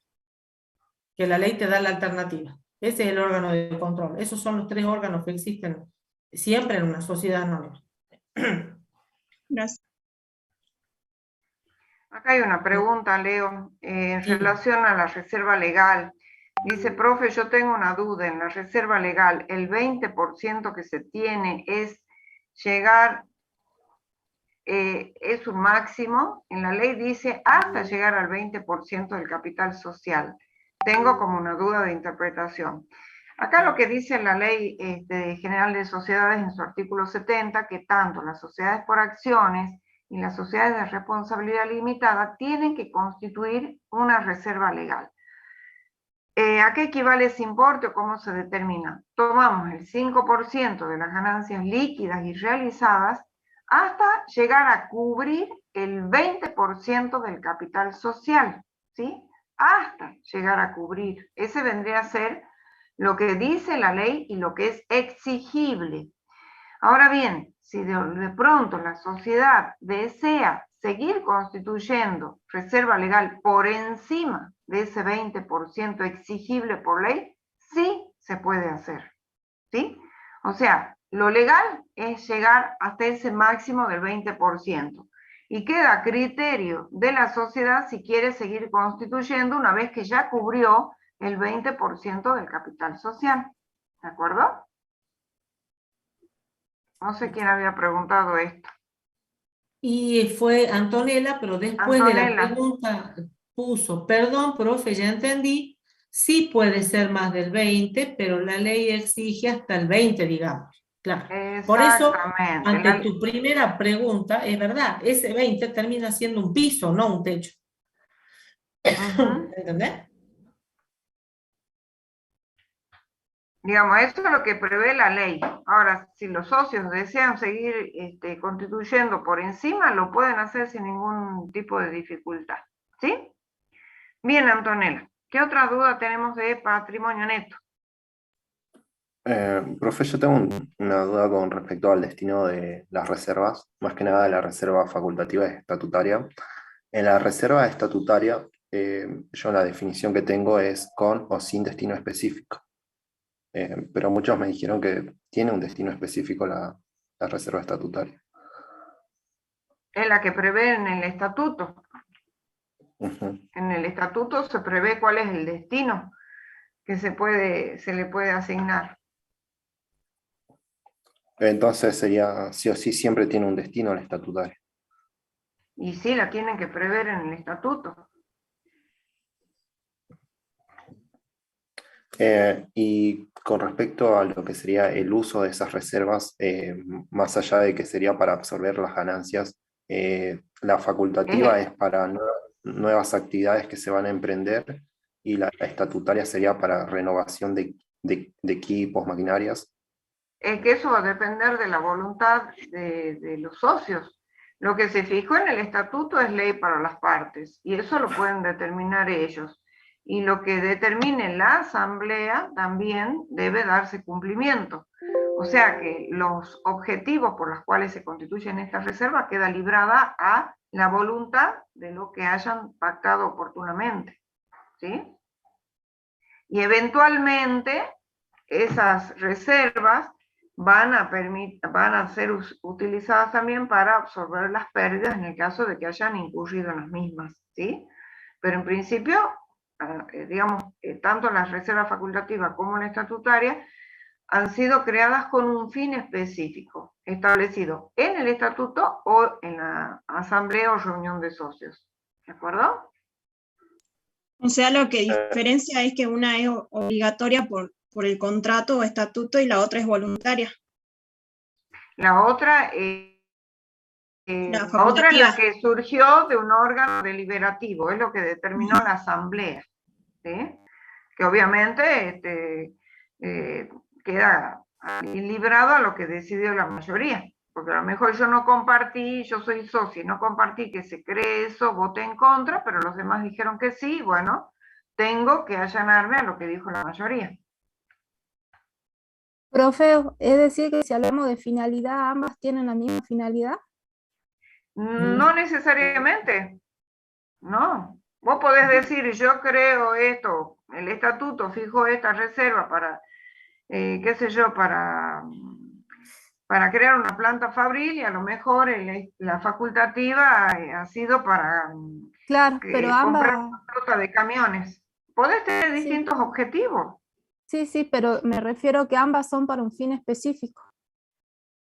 Que la ley te da la alternativa. Ese es el órgano de control. Esos son los 3 órganos que existen siempre en una sociedad anónima. Gracias. Acá hay una pregunta, Leo, en relación a la reserva legal. Dice, profe, yo tengo una duda. En la reserva legal, el 20% que se tiene es llegar, es un máximo. En la ley dice hasta llegar al 20% del capital social. Tengo como una duda de interpretación. Acá lo que dice la Ley General de Sociedades en su artículo 70, que tanto las sociedades por acciones y las sociedades de responsabilidad limitada tienen que constituir una reserva legal. ¿A qué equivale ese importe o cómo se determina? Tomamos el 5% de las ganancias líquidas y realizadas hasta llegar a cubrir el 20% del capital social, ¿sí? Hasta llegar a cubrir. Ese vendría a ser lo que dice la ley y lo que es exigible. Ahora bien, si de pronto la sociedad desea seguir constituyendo reserva legal por encima de ese 20% exigible por ley, sí se puede hacer, ¿sí? O sea, lo legal es llegar hasta ese máximo del 20%. Y queda a criterio de la sociedad si quiere seguir constituyendo una vez que ya cubrió el 20% del capital social. ¿De acuerdo? No sé quién había preguntado esto. Y fue Antonella, pero después de la pregunta puso, perdón, profe, ya entendí, sí puede ser más del 20, pero la ley exige hasta el 20, digamos. Claro. Por eso, ante tu primera pregunta, es verdad, ese 20 termina siendo un piso, no un techo. ¿Entendés? Digamos, eso es lo que prevé la ley. Ahora, si los socios desean seguir constituyendo por encima, lo pueden hacer sin ningún tipo de dificultad. ¿Sí? Bien, Antonella, ¿qué otra duda tenemos de patrimonio neto? Profe, yo tengo una duda con respecto al destino de las reservas, más que nada de la reserva facultativa y estatutaria. En la reserva estatutaria, yo la definición que tengo es con o sin destino específico. Pero muchos me dijeron que tiene un destino específico la reserva estatutaria. Es la que prevé en el estatuto. En el estatuto se prevé cuál es el destino que se le puede asignar. Entonces sería, sí o sí, siempre tiene un destino el estatutario. Y sí, la tienen que prever en el estatuto. Y con respecto a lo que sería el uso de esas reservas, más allá de que sería para absorber las ganancias, la facultativa es para nuevas actividades que se van a emprender y la estatutaria sería para renovación de equipos, maquinarias. Es que eso va a depender de la voluntad de los socios. Lo que se fijó en el estatuto es ley para las partes, y eso lo pueden determinar ellos. Y lo que determine la asamblea también debe darse cumplimiento. O sea que los objetivos por los cuales se constituyen estas reservas queda librada a la voluntad de lo que hayan pactado oportunamente. ¿Sí? Y eventualmente esas reservas van a ser utilizadas también para absorber las pérdidas en el caso de que hayan incurrido en las mismas, ¿sí? Pero en principio, digamos, tanto las reservas facultativas como la estatutaria han sido creadas con un fin específico, establecido en el estatuto o en la asamblea o reunión de socios, ¿de acuerdo? O sea, lo que diferencia es que una es obligatoria por el contrato o estatuto y la otra es voluntaria. La otra es la que surgió de un órgano deliberativo, es lo que determinó la asamblea, ¿sí? Que obviamente queda librado a lo que decidió la mayoría, porque a lo mejor yo no compartí, yo soy socio, no compartí que se cree eso, voté en contra, pero los demás dijeron que sí, bueno, tengo que allanarme a lo que dijo la mayoría. Profe, es decir que si hablamos de finalidad, ¿ambas tienen la misma finalidad? No necesariamente, no. Vos podés decir, yo creo esto, el estatuto fijó esta reserva para, qué sé yo, para crear una planta fabril, y a lo mejor la facultativa ha sido para pero comprar ambas... una flota de camiones. Podés tener distintos objetivos. Sí, pero me refiero que ambas son para un fin específico.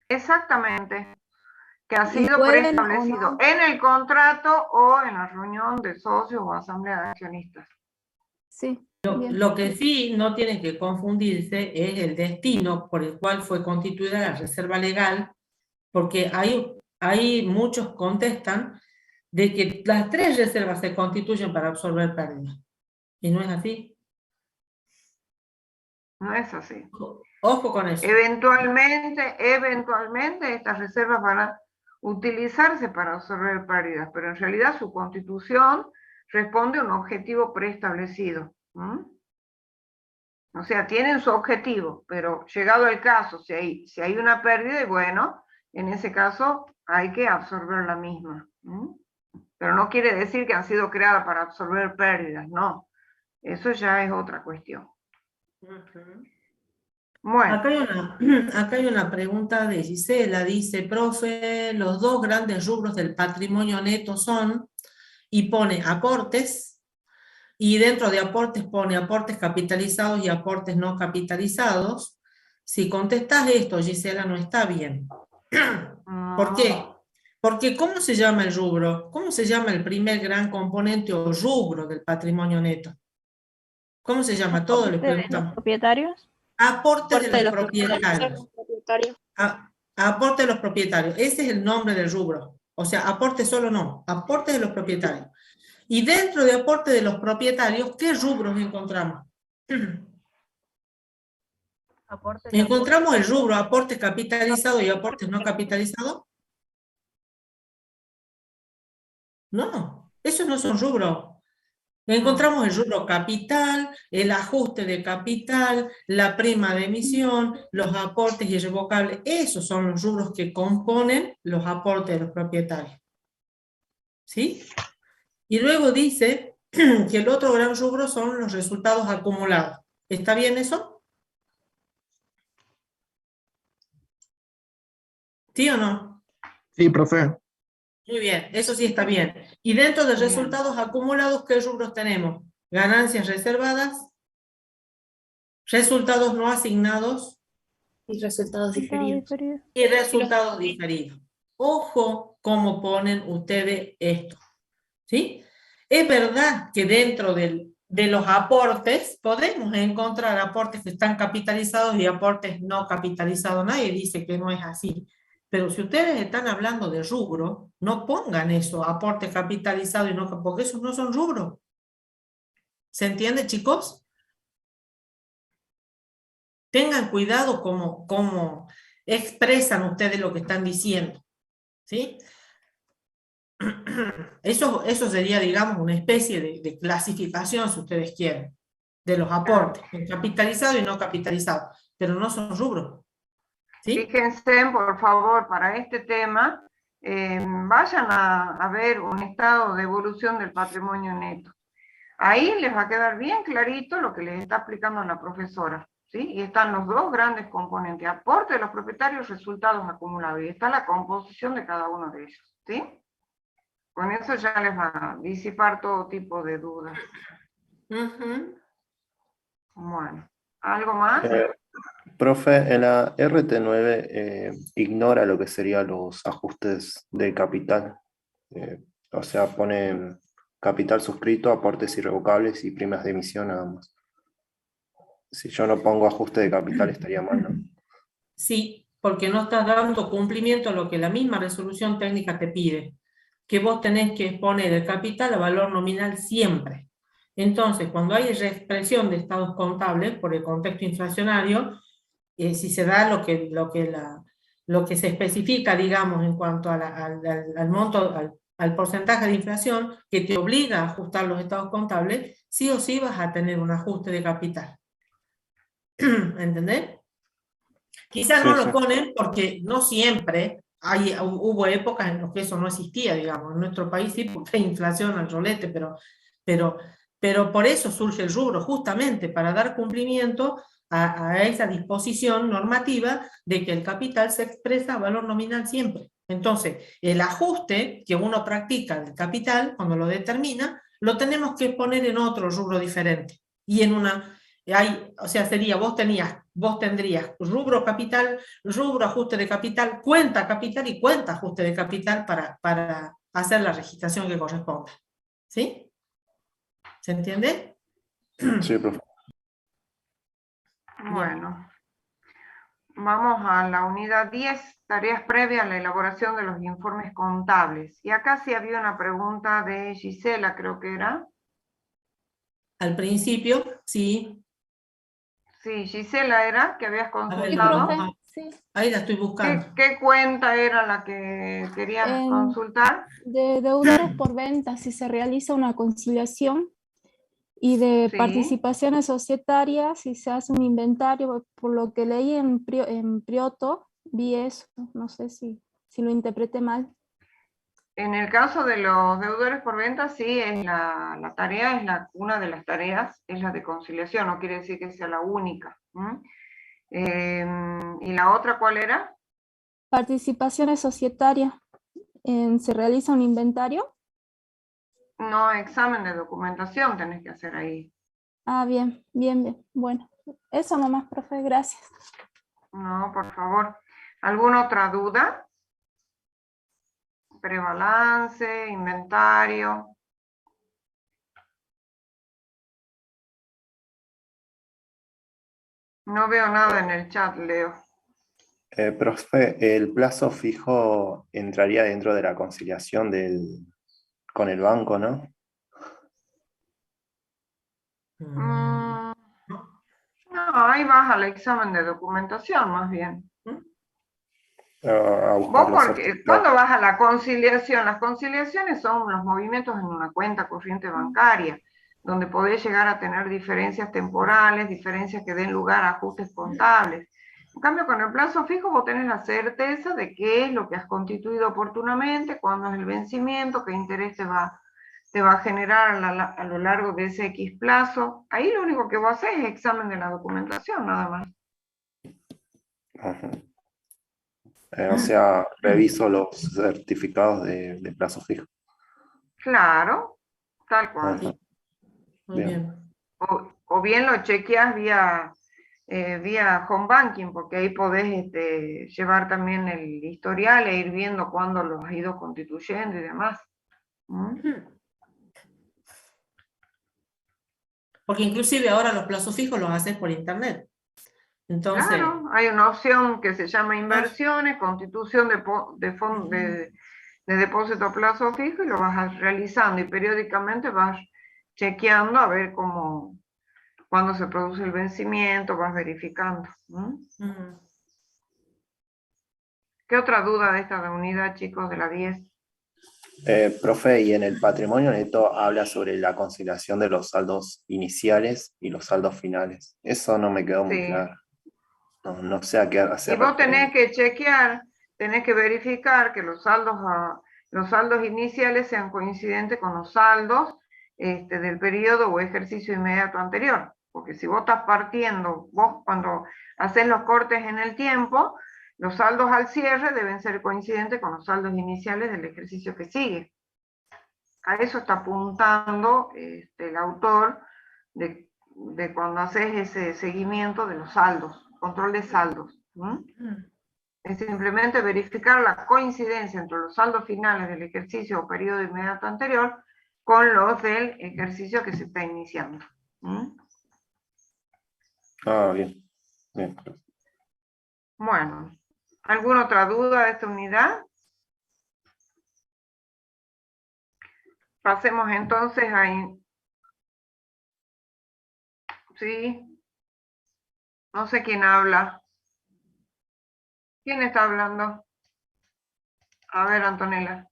Exactamente. Que ha sido preestablecido en el contrato o en la reunión de socios o asamblea de accionistas. Sí. Lo que sí no tiene que confundirse es el destino por el cual fue constituida la reserva legal, porque hay muchos contestan de que las tres reservas se constituyen para absorber pérdidas. Y no es así. No es así. Ojo con eso. Eventualmente estas reservas van a utilizarse para absorber pérdidas, pero en realidad su constitución responde a un objetivo preestablecido. O sea, tienen su objetivo, pero llegado el caso, si hay una pérdida, y bueno, en ese caso hay que absorber la misma. Pero no quiere decir que han sido creadas para absorber pérdidas, no. Eso ya es otra cuestión. Bueno. Acá hay una pregunta de Gisela, dice, profe, los dos grandes rubros del patrimonio neto son, y pone aportes, y dentro de aportes pone aportes capitalizados y aportes no capitalizados. Si contestas esto, Gisela, no está bien. ¿Por qué? Porque ¿cómo se llama el rubro? ¿Cómo se llama el primer gran componente o rubro del patrimonio neto? ¿Cómo se llama? Todo le preguntamos. ¿Los propietarios? Aporte de los propietarios. Aporte de los propietarios. Ese es el nombre del rubro. O sea, aporte solo no. Aporte de los propietarios. Y dentro de aporte de los propietarios, ¿qué rubros encontramos? Aporte Encontramos el rubro aportes capitalizados y aportes no capitalizados. No, esos no son rubros. Encontramos el rubro capital, el ajuste de capital, la prima de emisión, los aportes irrevocables. Esos son los rubros que componen los aportes de los propietarios. ¿Sí? Y luego dice que el otro gran rubro son los resultados acumulados. ¿Está bien eso? ¿Sí o no? Sí, profe. Muy bien, eso sí está bien. Y dentro de resultados acumulados, ¿qué rubros tenemos? Ganancias reservadas, resultados no asignados Y resultados diferidos. y resultados diferidos. Ojo cómo ponen ustedes esto. ¿Sí? Es verdad que dentro de los aportes podemos encontrar aportes que están capitalizados y aportes no capitalizados. Nadie dice que no es así. Pero si ustedes están hablando de rubro, no pongan eso, aporte capitalizado y no, porque esos no son rubros. ¿Se entiende, chicos? Tengan cuidado cómo expresan ustedes lo que están diciendo. ¿Sí? Eso sería, digamos, una especie de clasificación, si ustedes quieren, de los aportes, capitalizado y no capitalizado, pero no son rubros. ¿Sí? Fíjense, por favor, para este tema, vayan a ver un estado de evolución del patrimonio neto. Ahí les va a quedar bien clarito lo que les está explicando la profesora, ¿sí? Y están los dos grandes componentes, aporte de los propietarios, resultados acumulados, y está la composición de cada uno de ellos, ¿sí? Con eso ya les va a disipar todo tipo de dudas. Bueno, ¿algo más? Profe, en la RT9 ignora lo que serían los ajustes de capital. O sea, pone capital suscrito, aportes irrevocables y primas de emisión nada más. Si yo no pongo ajuste de capital estaría mal, ¿no? Sí, porque no estás dando cumplimiento a lo que la misma resolución técnica te pide, que vos tenés que exponer el capital a valor nominal siempre. Entonces, cuando hay reexpresión de estados contables por el contexto inflacionario, si se da lo que se especifica, digamos, en cuanto al monto, al porcentaje de inflación, que te obliga a ajustar los estados contables, sí o sí vas a tener un ajuste de capital. ¿Entendés? Quizás no lo ponen porque no siempre, hubo épocas en las que eso no existía, digamos, en nuestro país sí, porque hay inflación al rolete, pero por eso surge el rubro, justamente para dar cumplimiento a esa disposición normativa de que el capital se expresa a valor nominal siempre. Entonces, el ajuste que uno practica del capital, cuando lo determina, lo tenemos que poner en otro rubro diferente. Y en una... o sea, sería, vos tendrías rubro capital, rubro ajuste de capital, cuenta capital y cuenta ajuste de capital para hacer la registración que corresponda. ¿Sí? ¿Se entiende? Sí, profe. Bueno, vamos a la unidad 10, tareas previas a la elaboración de los informes contables. Y acá sí había una pregunta de Gisela, creo que era. Al principio, sí. Sí, Gisela era, que habías consultado. Sí. Ahí la estoy buscando. ¿Qué cuenta era la que querías consultar? De deudores por venta, si se realiza una conciliación, y de participaciones societarias, si se hace un inventario, por lo que leí en Prioto, vi eso, no sé si lo interpreté mal. En el caso de los deudores por venta, sí, es la tarea, una de las tareas, es la de conciliación, no quiere decir que sea la única. ¿Y la otra cuál era? Participaciones societarias, ¿se realiza un inventario? No, examen de documentación tenés que hacer ahí. Ah, bien, bueno, eso nomás, profe, gracias. No, por favor. ¿Alguna otra duda? Prebalance, inventario. No veo nada en el chat, Leo. Profe, el plazo fijo entraría dentro de la conciliación con el banco, ¿no? No, ahí vas al examen de documentación más bien. A Vos buscar los porque certificados. cuando vas a la conciliación, las conciliaciones son los movimientos en una cuenta corriente bancaria, donde podés llegar a tener diferencias temporales, diferencias que den lugar a ajustes contables. En cambio, con el plazo fijo vos tenés la certeza de qué es lo que has constituido oportunamente, cuándo es el vencimiento, qué interés te va a generar a lo largo de ese X plazo. Ahí lo único que vos haces es examen de la documentación, nada más. Ajá. O sea, reviso los certificados de plazo fijo. Claro, tal cual. Ajá. Muy Bien. bien. O bien lo chequeas vía home banking, porque ahí podés llevar también el historial e ir viendo cuándo los has ido constituyendo y demás. ¿Mm? Porque inclusive ahora los plazos fijos los haces por internet. Entonces, Claro, hay una opción que se llama inversiones, constitución de depósito a plazo fijo, y lo vas realizando y periódicamente vas chequeando a ver cuándo se produce el vencimiento, vas verificando. ¿Qué otra duda de esta unidad, chicos, de la 10? Profe, y en el patrimonio neto habla sobre la conciliación de los saldos iniciales y los saldos finales. Eso no me quedó muy Sí. claro. No sé a qué hacer. Y vos tenés que chequear, tenés que verificar que los saldos iniciales sean coincidentes con los saldos del periodo o ejercicio inmediato anterior. Porque si vos estás partiendo, vos cuando haces los cortes en el tiempo, los saldos al cierre deben ser coincidentes con los saldos iniciales del ejercicio que sigue. A eso está apuntando el autor de cuando haces ese seguimiento de los saldos, control de saldos. Es simplemente verificar la coincidencia entre los saldos finales del ejercicio o periodo inmediato anterior con los del ejercicio que se está iniciando. Ah, bien. Bien. Bueno, ¿alguna otra duda de esta unidad? Pasemos entonces a... Sí. No sé quién habla. ¿Quién está hablando? A ver, Antonella.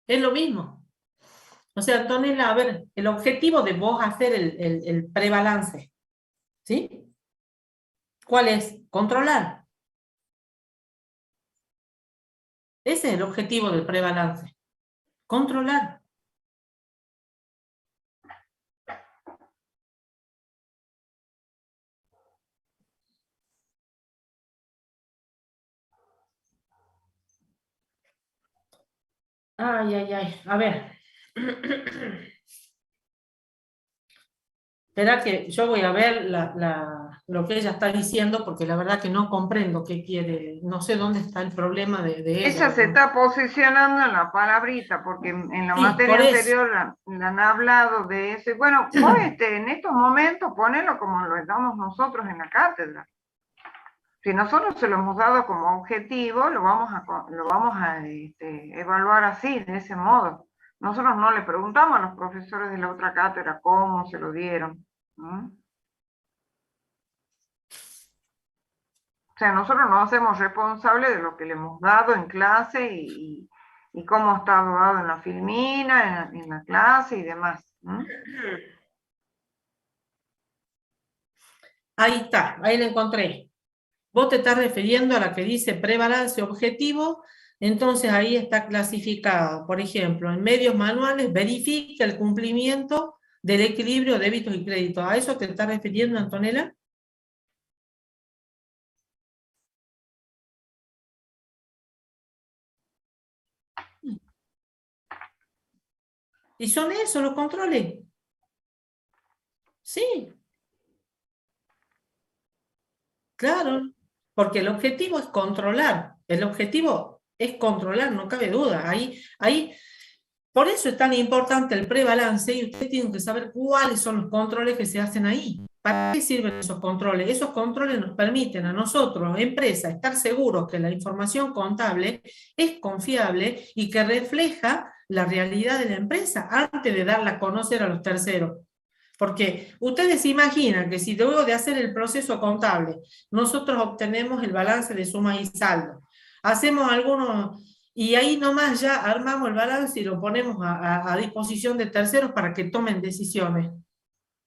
es lo mismo. O sea, Antonella, a ver, el objetivo de vos hacer el prebalance, ¿sí? ¿Cuál es? Controlar. Ese es el objetivo del prebalance. Controlar. Ay, ay, ay. A ver. Espera que yo voy a ver lo que ella está diciendo, porque la verdad que no comprendo qué quiere, no sé dónde está el problema de ella. Ella se está posicionando en la palabrita, porque en la Sí, materia por eso. anterior le han hablado de eso. Y bueno, vos en estos momentos ponelo como lo damos nosotros en la cátedra. Si nosotros se lo hemos dado como objetivo, lo vamos a evaluar así, de ese modo. Nosotros no le preguntamos a los profesores de la otra cátedra cómo se lo dieron. O sea, nosotros nos hacemos responsables de lo que le hemos dado en clase y cómo está dado en la filmina, en la clase y demás. Ahí está, ahí la encontré. Vos te estás refiriendo a la que dice prebalance objetivo, Entonces ahí está clasificado, por ejemplo, en medios manuales, verifica el cumplimiento del equilibrio de débitos y créditos. ¿A eso te estás refiriendo, Antonella? ¿Y son esos los controles? Sí. Claro, porque el objetivo es controlar. El objetivo es controlar, no cabe duda. Por eso es tan importante el prebalance y ustedes tienen que saber cuáles son los controles que se hacen ahí. ¿Para qué sirven esos controles? Esos controles nos permiten a nosotros, empresa, estar seguros que la información contable es confiable y que refleja la realidad de la empresa antes de darla a conocer a los terceros. Porque ustedes se imaginan que si luego de hacer el proceso contable, nosotros obtenemos el balance de suma y saldo, hacemos algunos, y ahí nomás ya armamos el balance y lo ponemos a disposición de terceros para que tomen decisiones,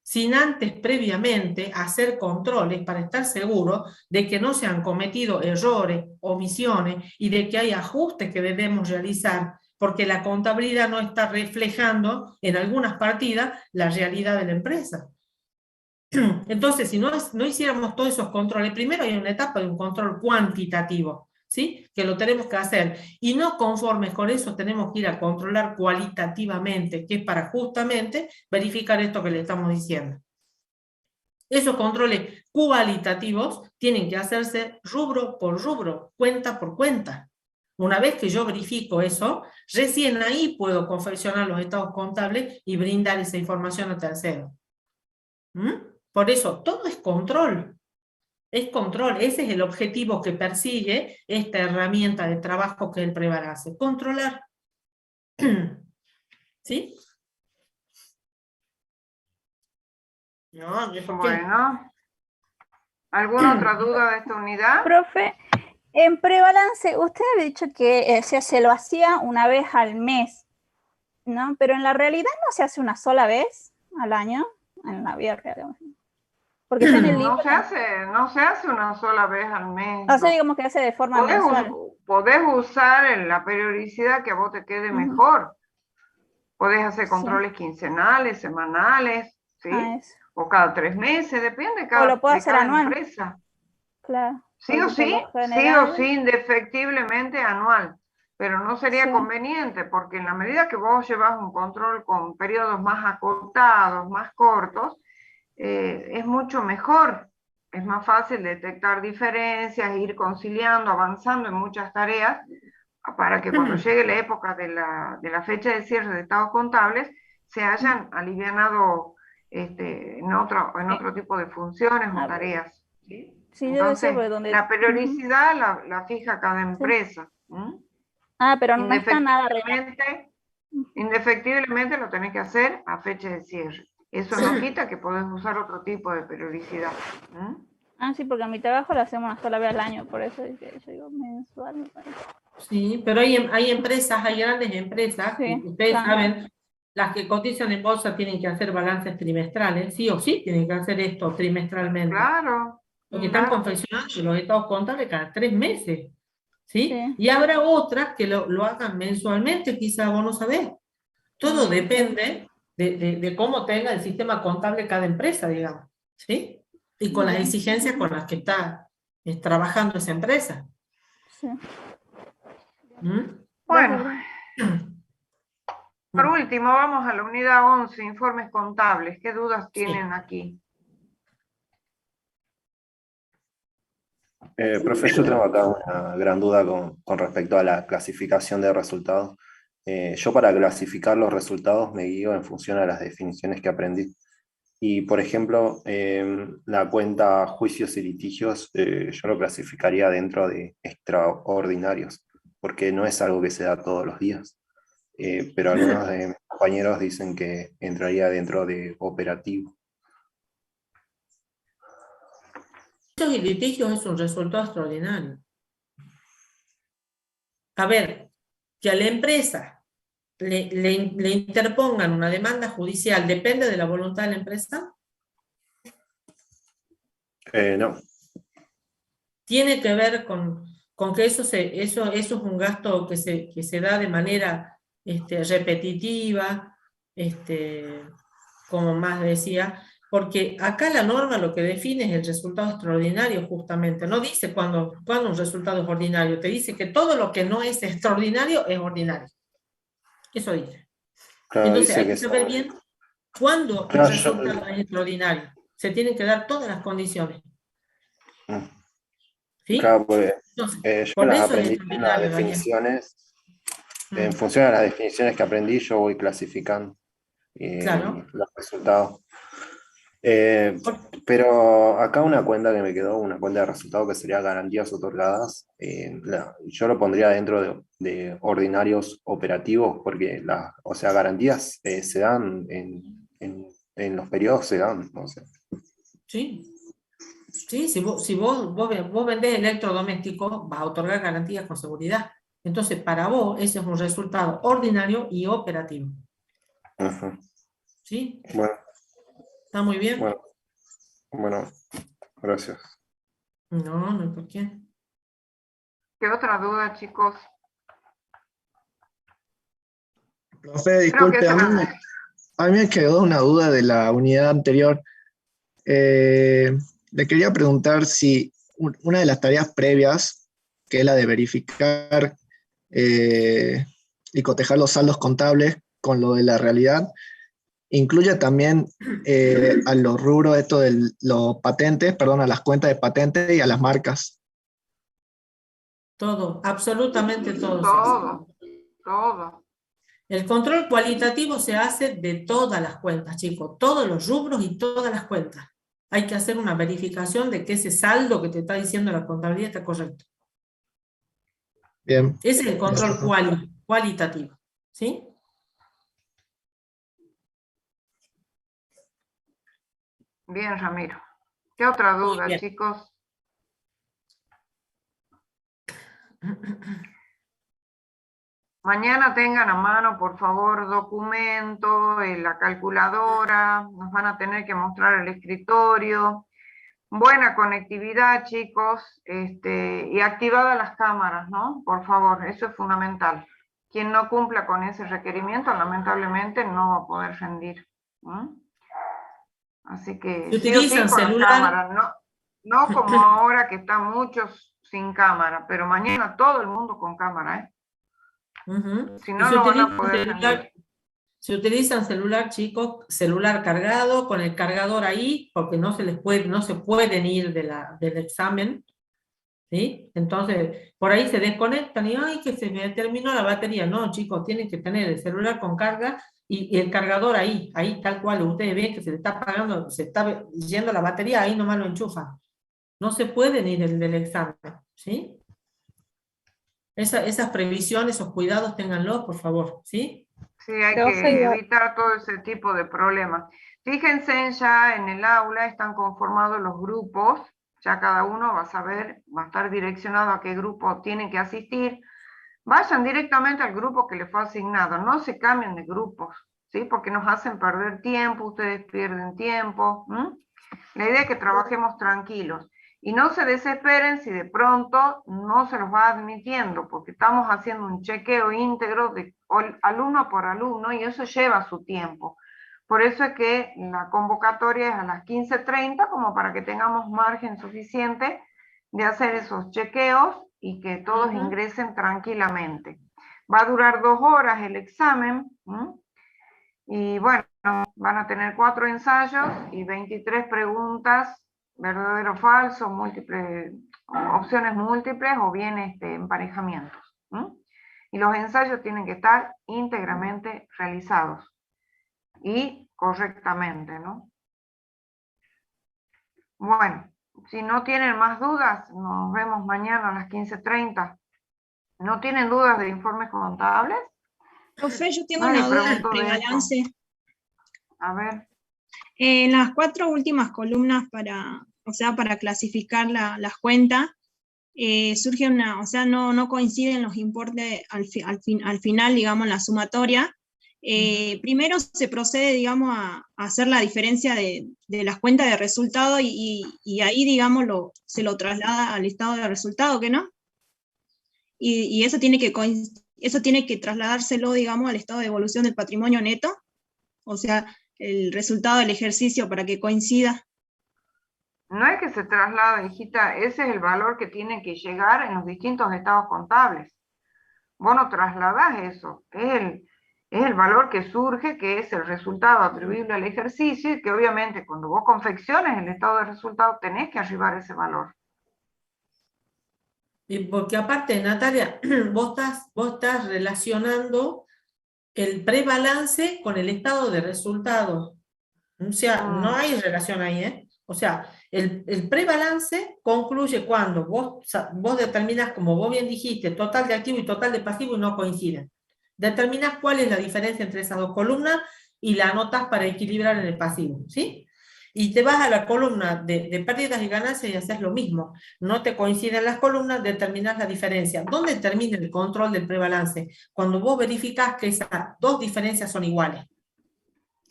sin antes previamente hacer controles para estar seguros de que no se han cometido errores, omisiones y de que hay ajustes que debemos realizar, porque la contabilidad no está reflejando en algunas partidas la realidad de la empresa. Entonces, si no hiciéramos todos esos controles, primero hay una etapa de un control cuantitativo, ¿sí? Que lo tenemos que hacer, y no conformes con eso tenemos que ir a controlar cualitativamente, que es para justamente verificar esto que le estamos diciendo. Esos controles cualitativos tienen que hacerse rubro por rubro, cuenta por cuenta. Una vez que yo verifico eso, recién ahí puedo confeccionar los estados contables y brindar esa información a terceros. Por eso, todo es control. Es control, ese es el objetivo que persigue esta herramienta de trabajo que es el prebalance. Controlar. ¿Sí? No, bueno. ¿Alguna otra duda de esta unidad? Profe, en prebalance, usted ha dicho que se lo hacía una vez al mes, ¿no? Pero en la realidad no se hace una sola vez al año, en la vida real. Porque está en el libro. No se hace una sola vez al mes. O sea, digamos que hace de forma mensual. Podés usar la periodicidad que a vos te quede mejor. Podés hacer controles quincenales, semanales, ¿sí? O cada 3 meses, depende de cada, o lo puedo hacer anual. Empresa. Claro. Sí o sí, indefectiblemente anual. Pero no sería conveniente, porque en la medida que vos llevas un control con periodos más acortados, más cortos, es mucho mejor. Es más fácil detectar diferencias, ir conciliando, avanzando en muchas tareas, para que cuando llegue la época de la fecha de cierre de estados contables, se hayan alivianado en otro tipo de funciones o tareas. ¿Sí? Sí, entonces, la periodicidad la fija cada empresa. Pero no está nada indefectiblemente lo tenés que hacer a fecha de cierre. Eso no quita que podés usar otro tipo de periodicidad. Sí, porque a mi trabajo lo hacemos una sola vez al año, por eso es que yo digo mensual, me parece. Sí, pero hay empresas, hay grandes empresas, que ustedes saben, las que cotizan en bolsa tienen que hacer balances trimestrales, sí o sí tienen que hacer esto trimestralmente. Claro. Porque están confeccionando los estados contables cada 3 meses. ¿Sí? Y habrá otras que lo hagan mensualmente, quizá vos no sabés. Todo depende de cómo tenga el sistema contable cada empresa, digamos. ¿Sí? Y con las exigencias con las que está trabajando esa empresa. Sí. Bueno. Por último, vamos a la unidad 11, informes contables. ¿Qué dudas tienen aquí? Profe, yo tengo acá una gran duda con respecto a la clasificación de resultados. Yo para clasificar los resultados me guío en función a las definiciones que aprendí. Y, por ejemplo, la cuenta juicios y litigios, yo lo clasificaría dentro de extraordinarios, porque no es algo que se da todos los días. Pero algunos de mis compañeros dicen que entraría dentro de operativo. Y litigios es un resultado extraordinario. A ver, que a la empresa le interpongan una demanda judicial, ¿depende de la voluntad de la empresa? No. Tiene que ver con con que eso es un gasto que se da de manera repetitiva, como más decía, porque acá la norma lo que define es el resultado extraordinario justamente, no dice cuándo un resultado es ordinario, te dice que todo lo que no es extraordinario es ordinario. Eso dice. Claro, Entonces dice hay que que saber bien cuándo un Claro, resultado es extraordinario. Se tienen que dar todas las condiciones. ¿Sí? Claro, porque Entonces, yo por las eso es aprendí en las extraordinario, Daniel. definiciones. En función de las definiciones que aprendí, yo voy clasificando Claro. los resultados. Pero acá una cuenta que me quedó, una cuenta de resultados que sería garantías otorgadas, yo lo pondría dentro de ordinarios operativos, porque o sea, garantías se dan en los periodos, se dan. O sea. Sí. Sí, si vos vendés electrodomésticos, vas a otorgar garantías con seguridad. Entonces, para vos, ese es un resultado ordinario y operativo. Ajá. ¿Sí? Bueno. ¿Está muy bien? Bueno, gracias. No, no hay por qué. ¿Qué otra duda, chicos? Profe, disculpe, a mí me quedó una duda de la unidad anterior. Le quería preguntar si una de las tareas previas, que es la de verificar y cotejar los saldos contables con lo de la realidad, incluye también a los rubros esto de los patentes, perdón, a las cuentas de patentes y a las marcas. Todo, absolutamente todo. Todo. El control cualitativo se hace de todas las cuentas, chicos, todos los rubros y todas las cuentas. Hay que hacer una verificación de que ese saldo que te está diciendo la contabilidad está correcto. Bien. Ese es el control cualitativo. ¿Sí? Bien, Ramiro. ¿Qué otra duda, chicos? Mañana tengan a mano, por favor, documento, la calculadora, nos van a tener que mostrar el escritorio. Buena conectividad, chicos, y activadas las cámaras, ¿no? Por favor, eso es fundamental. Quien no cumpla con ese requerimiento, lamentablemente, no va a poder rendir. Así que Si sí o sí utilizan con celular, las cámaras, no como ahora que están muchos sin cámara, pero mañana todo el mundo con cámara, ¿eh? Si no, no van a poder rendir. Si utilizan celular, chicos, celular cargado, con el cargador ahí, porque no se pueden ir del examen, ¿sí? Entonces, por ahí se desconectan y ¡ay, que se me terminó la batería! No, chicos, tienen que tener el celular con carga y el cargador ahí tal cual. Ustedes ven que se le está apagando, se está yendo la batería, ahí nomás lo enchufan. No se pueden ir del examen, ¿sí? Esas previsiones, esos cuidados, ténganlos, por favor, ¿sí? Sí, hay que evitar todo ese tipo de problemas. Fíjense ya en el aula, están conformados los grupos, ya cada uno va a saber, va a estar direccionado a qué grupo tienen que asistir. Vayan directamente al grupo que les fue asignado, no se cambien de grupos, ¿sí? Porque nos hacen perder tiempo, ustedes pierden tiempo. La idea es que trabajemos tranquilos. Y no se desesperen si de pronto no se los va admitiendo, porque estamos haciendo un chequeo íntegro de alumno por alumno y eso lleva su tiempo. Por eso es que la convocatoria es a las 15:30, como para que tengamos margen suficiente de hacer esos chequeos y que todos ingresen tranquilamente. Va a durar 2 horas el examen, y bueno, van a tener 4 ensayos y 23 preguntas, verdadero o falso, opciones múltiples o bien emparejamientos. Y los ensayos tienen que estar íntegramente realizados y correctamente, ¿no? Bueno, si no tienen más dudas, nos vemos mañana a las 15:30. ¿No tienen dudas de informes contables? Profe, yo tengo una duda del prebalance. A ver. En las 4 últimas columnas para clasificar las cuentas, surge no coinciden los importes al final, digamos, en la sumatoria. Primero se procede, digamos, a hacer la diferencia de las cuentas de resultado y ahí, digamos, se lo traslada al estado de resultado, ¿que no? y eso tiene que trasladárselo, digamos, al estado de evolución del patrimonio neto, o sea, el resultado del ejercicio para que coincida. No es que se traslada, hijita, ese es el valor que tiene que llegar en los distintos estados contables. Vos no trasladás eso, es el valor que surge, que es el resultado atribuible al ejercicio, y que obviamente cuando vos confecciones el estado de resultado tenés que arribar ese valor. Y porque aparte, Natalia, vos estás relacionando el prebalance con el estado de resultado. O sea, no hay relación ahí, ¿eh? O sea, el prebalance concluye cuando vos determinas, como vos bien dijiste, total de activo y total de pasivo y no coinciden. Determinas cuál es la diferencia entre esas dos columnas y la anotas para equilibrar en el pasivo, ¿sí? Y te vas a la columna de pérdidas y ganancias y haces lo mismo. No te coinciden las columnas, determinas la diferencia. ¿Dónde termina el control del prebalance? Cuando vos verificás que esas dos diferencias son iguales.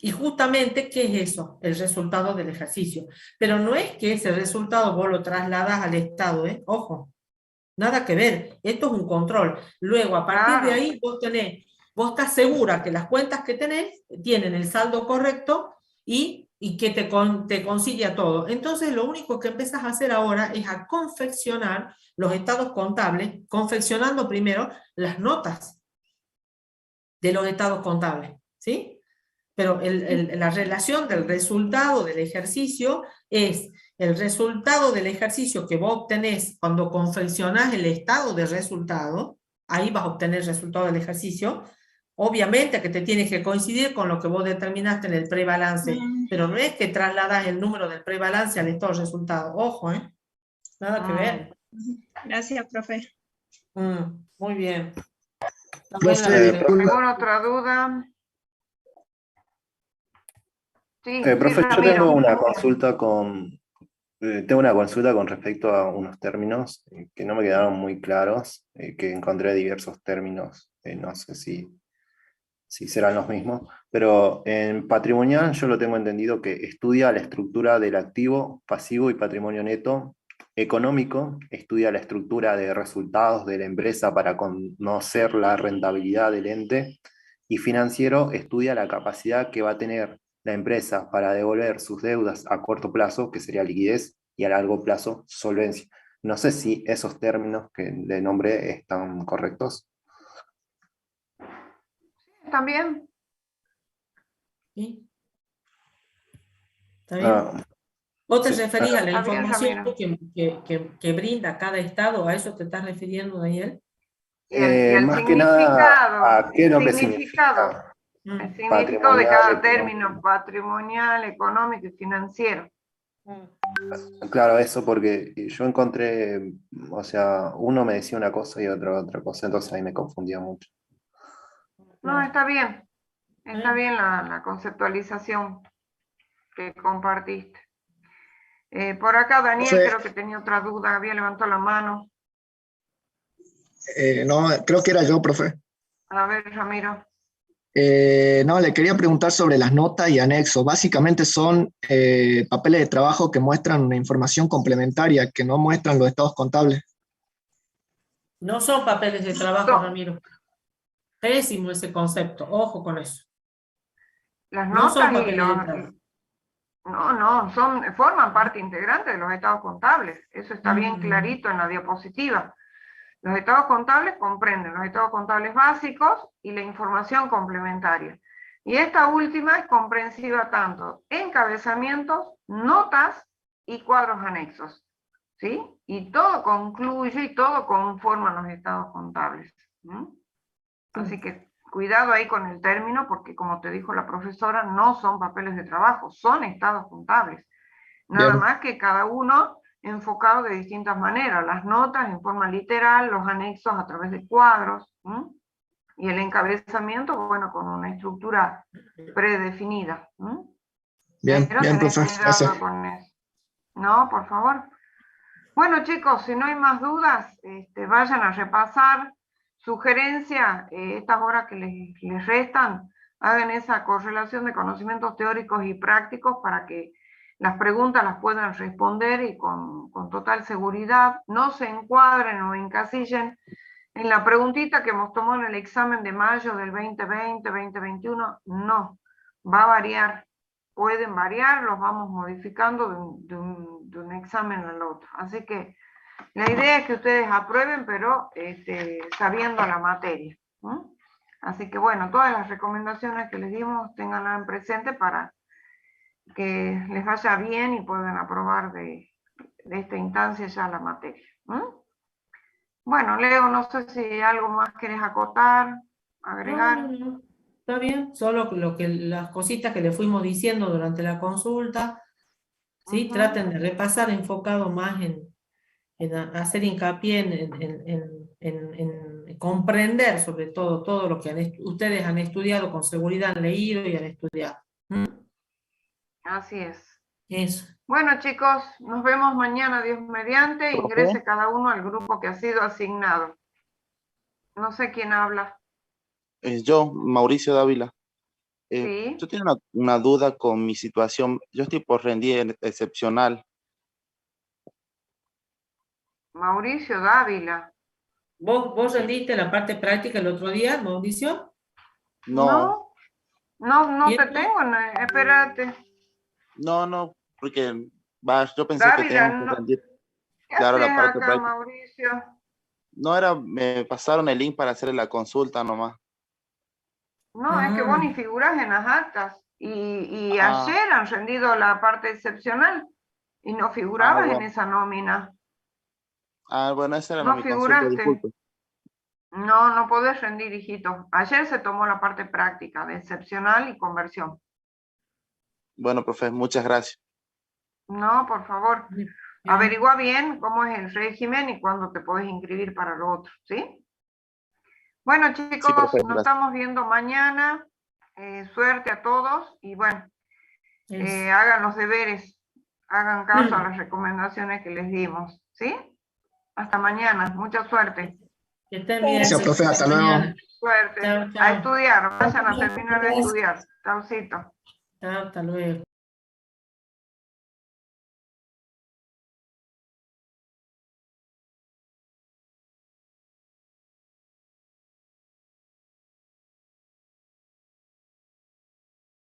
Y justamente, ¿qué es eso? El resultado del ejercicio. Pero no es que ese resultado vos lo trasladas al estado, ¿eh? Ojo, nada que ver. Esto es un control. Luego, a partir de ahí, vos estás segura que las cuentas que tenés tienen el saldo correcto y que te concilia todo. Entonces, lo único que empezás a hacer ahora es a confeccionar los estados contables, confeccionando primero las notas de los estados contables, ¿sí? Pero la relación del resultado del ejercicio es el resultado del ejercicio que vos obtenés cuando confeccionás el estado de resultado, ahí vas a obtener el resultado del ejercicio, obviamente que te tienes que coincidir con lo que vos determinaste en el prebalance, pero no es que trasladas el número del prebalance al estado de resultado, ojo, nada que ver. Gracias, profe. Muy bien. ¿Alguna otra duda? Sí, profe, yo Ramiro. tengo una consulta con respecto a unos términos que no me quedaron muy claros, que encontré diversos términos, no sé si serán los mismos, pero en patrimonial yo lo tengo entendido que estudia la estructura del activo, pasivo y patrimonio neto. Económico estudia la estructura de resultados de la empresa para conocer la rentabilidad del ente, y financiero estudia la capacidad que va a tener la empresa para devolver sus deudas a corto plazo, que sería liquidez, y a largo plazo, solvencia. No sé si esos términos que le nombré están correctos. ¿También? ¿Sí? ¿Está bien? ¿Vos te referís a la información que brinda cada estado? ¿A eso te estás refiriendo, Daniel? Y el más significado, que nada, ¿a qué es lo que significado? El significado de cada término, patrimonial, económico y financiero. Claro, eso porque yo encontré, o sea, uno me decía una cosa y otro otra cosa, entonces ahí me confundía mucho. No, está bien la conceptualización que compartiste. Por acá Daniel creo que tenía otra duda, había levantado la mano. No, creo que era yo, profe. A ver, Ramiro. No, le quería preguntar sobre las notas y anexos. Básicamente son papeles de trabajo que muestran una información complementaria, que no muestran los estados contables. No son papeles de trabajo, Ramiro. Pésimo ese concepto, ojo con eso. Las no son notas papeles de trabajo. No, forman parte integrante de los estados contables. Eso está bien clarito en la diapositiva. Los estados contables comprenden los estados contables básicos y la información complementaria. Y esta última es comprensiva tanto encabezamientos, notas y cuadros anexos. ¿Sí? Y todo concluye y todo conforma los estados contables. Así que cuidado ahí con el término, porque como te dijo la profesora, no son papeles de trabajo, son estados contables. Nada más que cada uno enfocado de distintas maneras. Las notas en forma literal, los anexos a través de cuadros, y el encabezamiento, bueno, con una estructura predefinida. Bien, pero bien, tenés profe, cuidado gracias. con eso. No, por favor. Bueno, chicos, si no hay más dudas, vayan a repasar. Sugerencia, estas horas que les restan, hagan esa correlación de conocimientos teóricos y prácticos para que las preguntas las puedan responder y con total seguridad. No se encuadren o encasillen En la preguntita que hemos tomado en el examen de mayo del 2020, 2021, no, va a variar. Pueden variar, los vamos modificando de un examen al otro. Así que la idea es que ustedes aprueben, pero sabiendo la materia. ¿No? Así que bueno, todas las recomendaciones que les dimos, tenganlas en presente para que les vaya bien y puedan aprobar de esta instancia ya la materia. ¿No? Bueno, Leo, no sé si algo más querés acotar, agregar. No. Está bien, solo las cositas que le fuimos diciendo durante la consulta, ¿sí? Traten de repasar enfocado más en hacer hincapié en comprender sobre todo lo que ustedes han estudiado con seguridad, han leído y han estudiado. Así es. Eso. Bueno, chicos, nos vemos mañana, Dios mediante. ¿Profe? Ingrese cada uno al grupo que ha sido asignado. No sé quién habla. Yo, Mauricio Dávila. Sí. Yo tengo una duda con mi situación. Yo estoy por rendir excepcional. Mauricio Dávila. ¿Vos rendiste la parte práctica el otro día, Mauricio? No. No ¿Y te esto? tengo, espérate. No, porque yo pensé que Dávila, teníamos que no. rendir, ¿Qué claro, la haces parte acá, práctica. Mauricio? No me pasaron el link para hacer la consulta nomás. No, es que vos ni figurás en las actas. Y Ah. ayer han rendido la parte excepcional y no figurabas en Bueno. esa nómina. Bueno, esa era No mi consulta, figuraste. disculpe. No podés rendir, hijito. Ayer se tomó la parte práctica de excepcional y conversión. Bueno, profe, muchas gracias. No, por favor. Averigua bien cómo es el régimen y cuándo te podés inscribir para lo otro, ¿sí? Bueno, chicos, Sí, profe, nos gracias. estamos viendo mañana. Suerte a todos y bueno, hagan los deberes, hagan caso a las recomendaciones que les dimos, ¿sí? Hasta mañana, mucha suerte. Que estén bien. Gracias, profe, hasta luego. Suerte. Chao, A chao. estudiar, vayan a terminar de estudiar. Chaucito. Chao, hasta luego.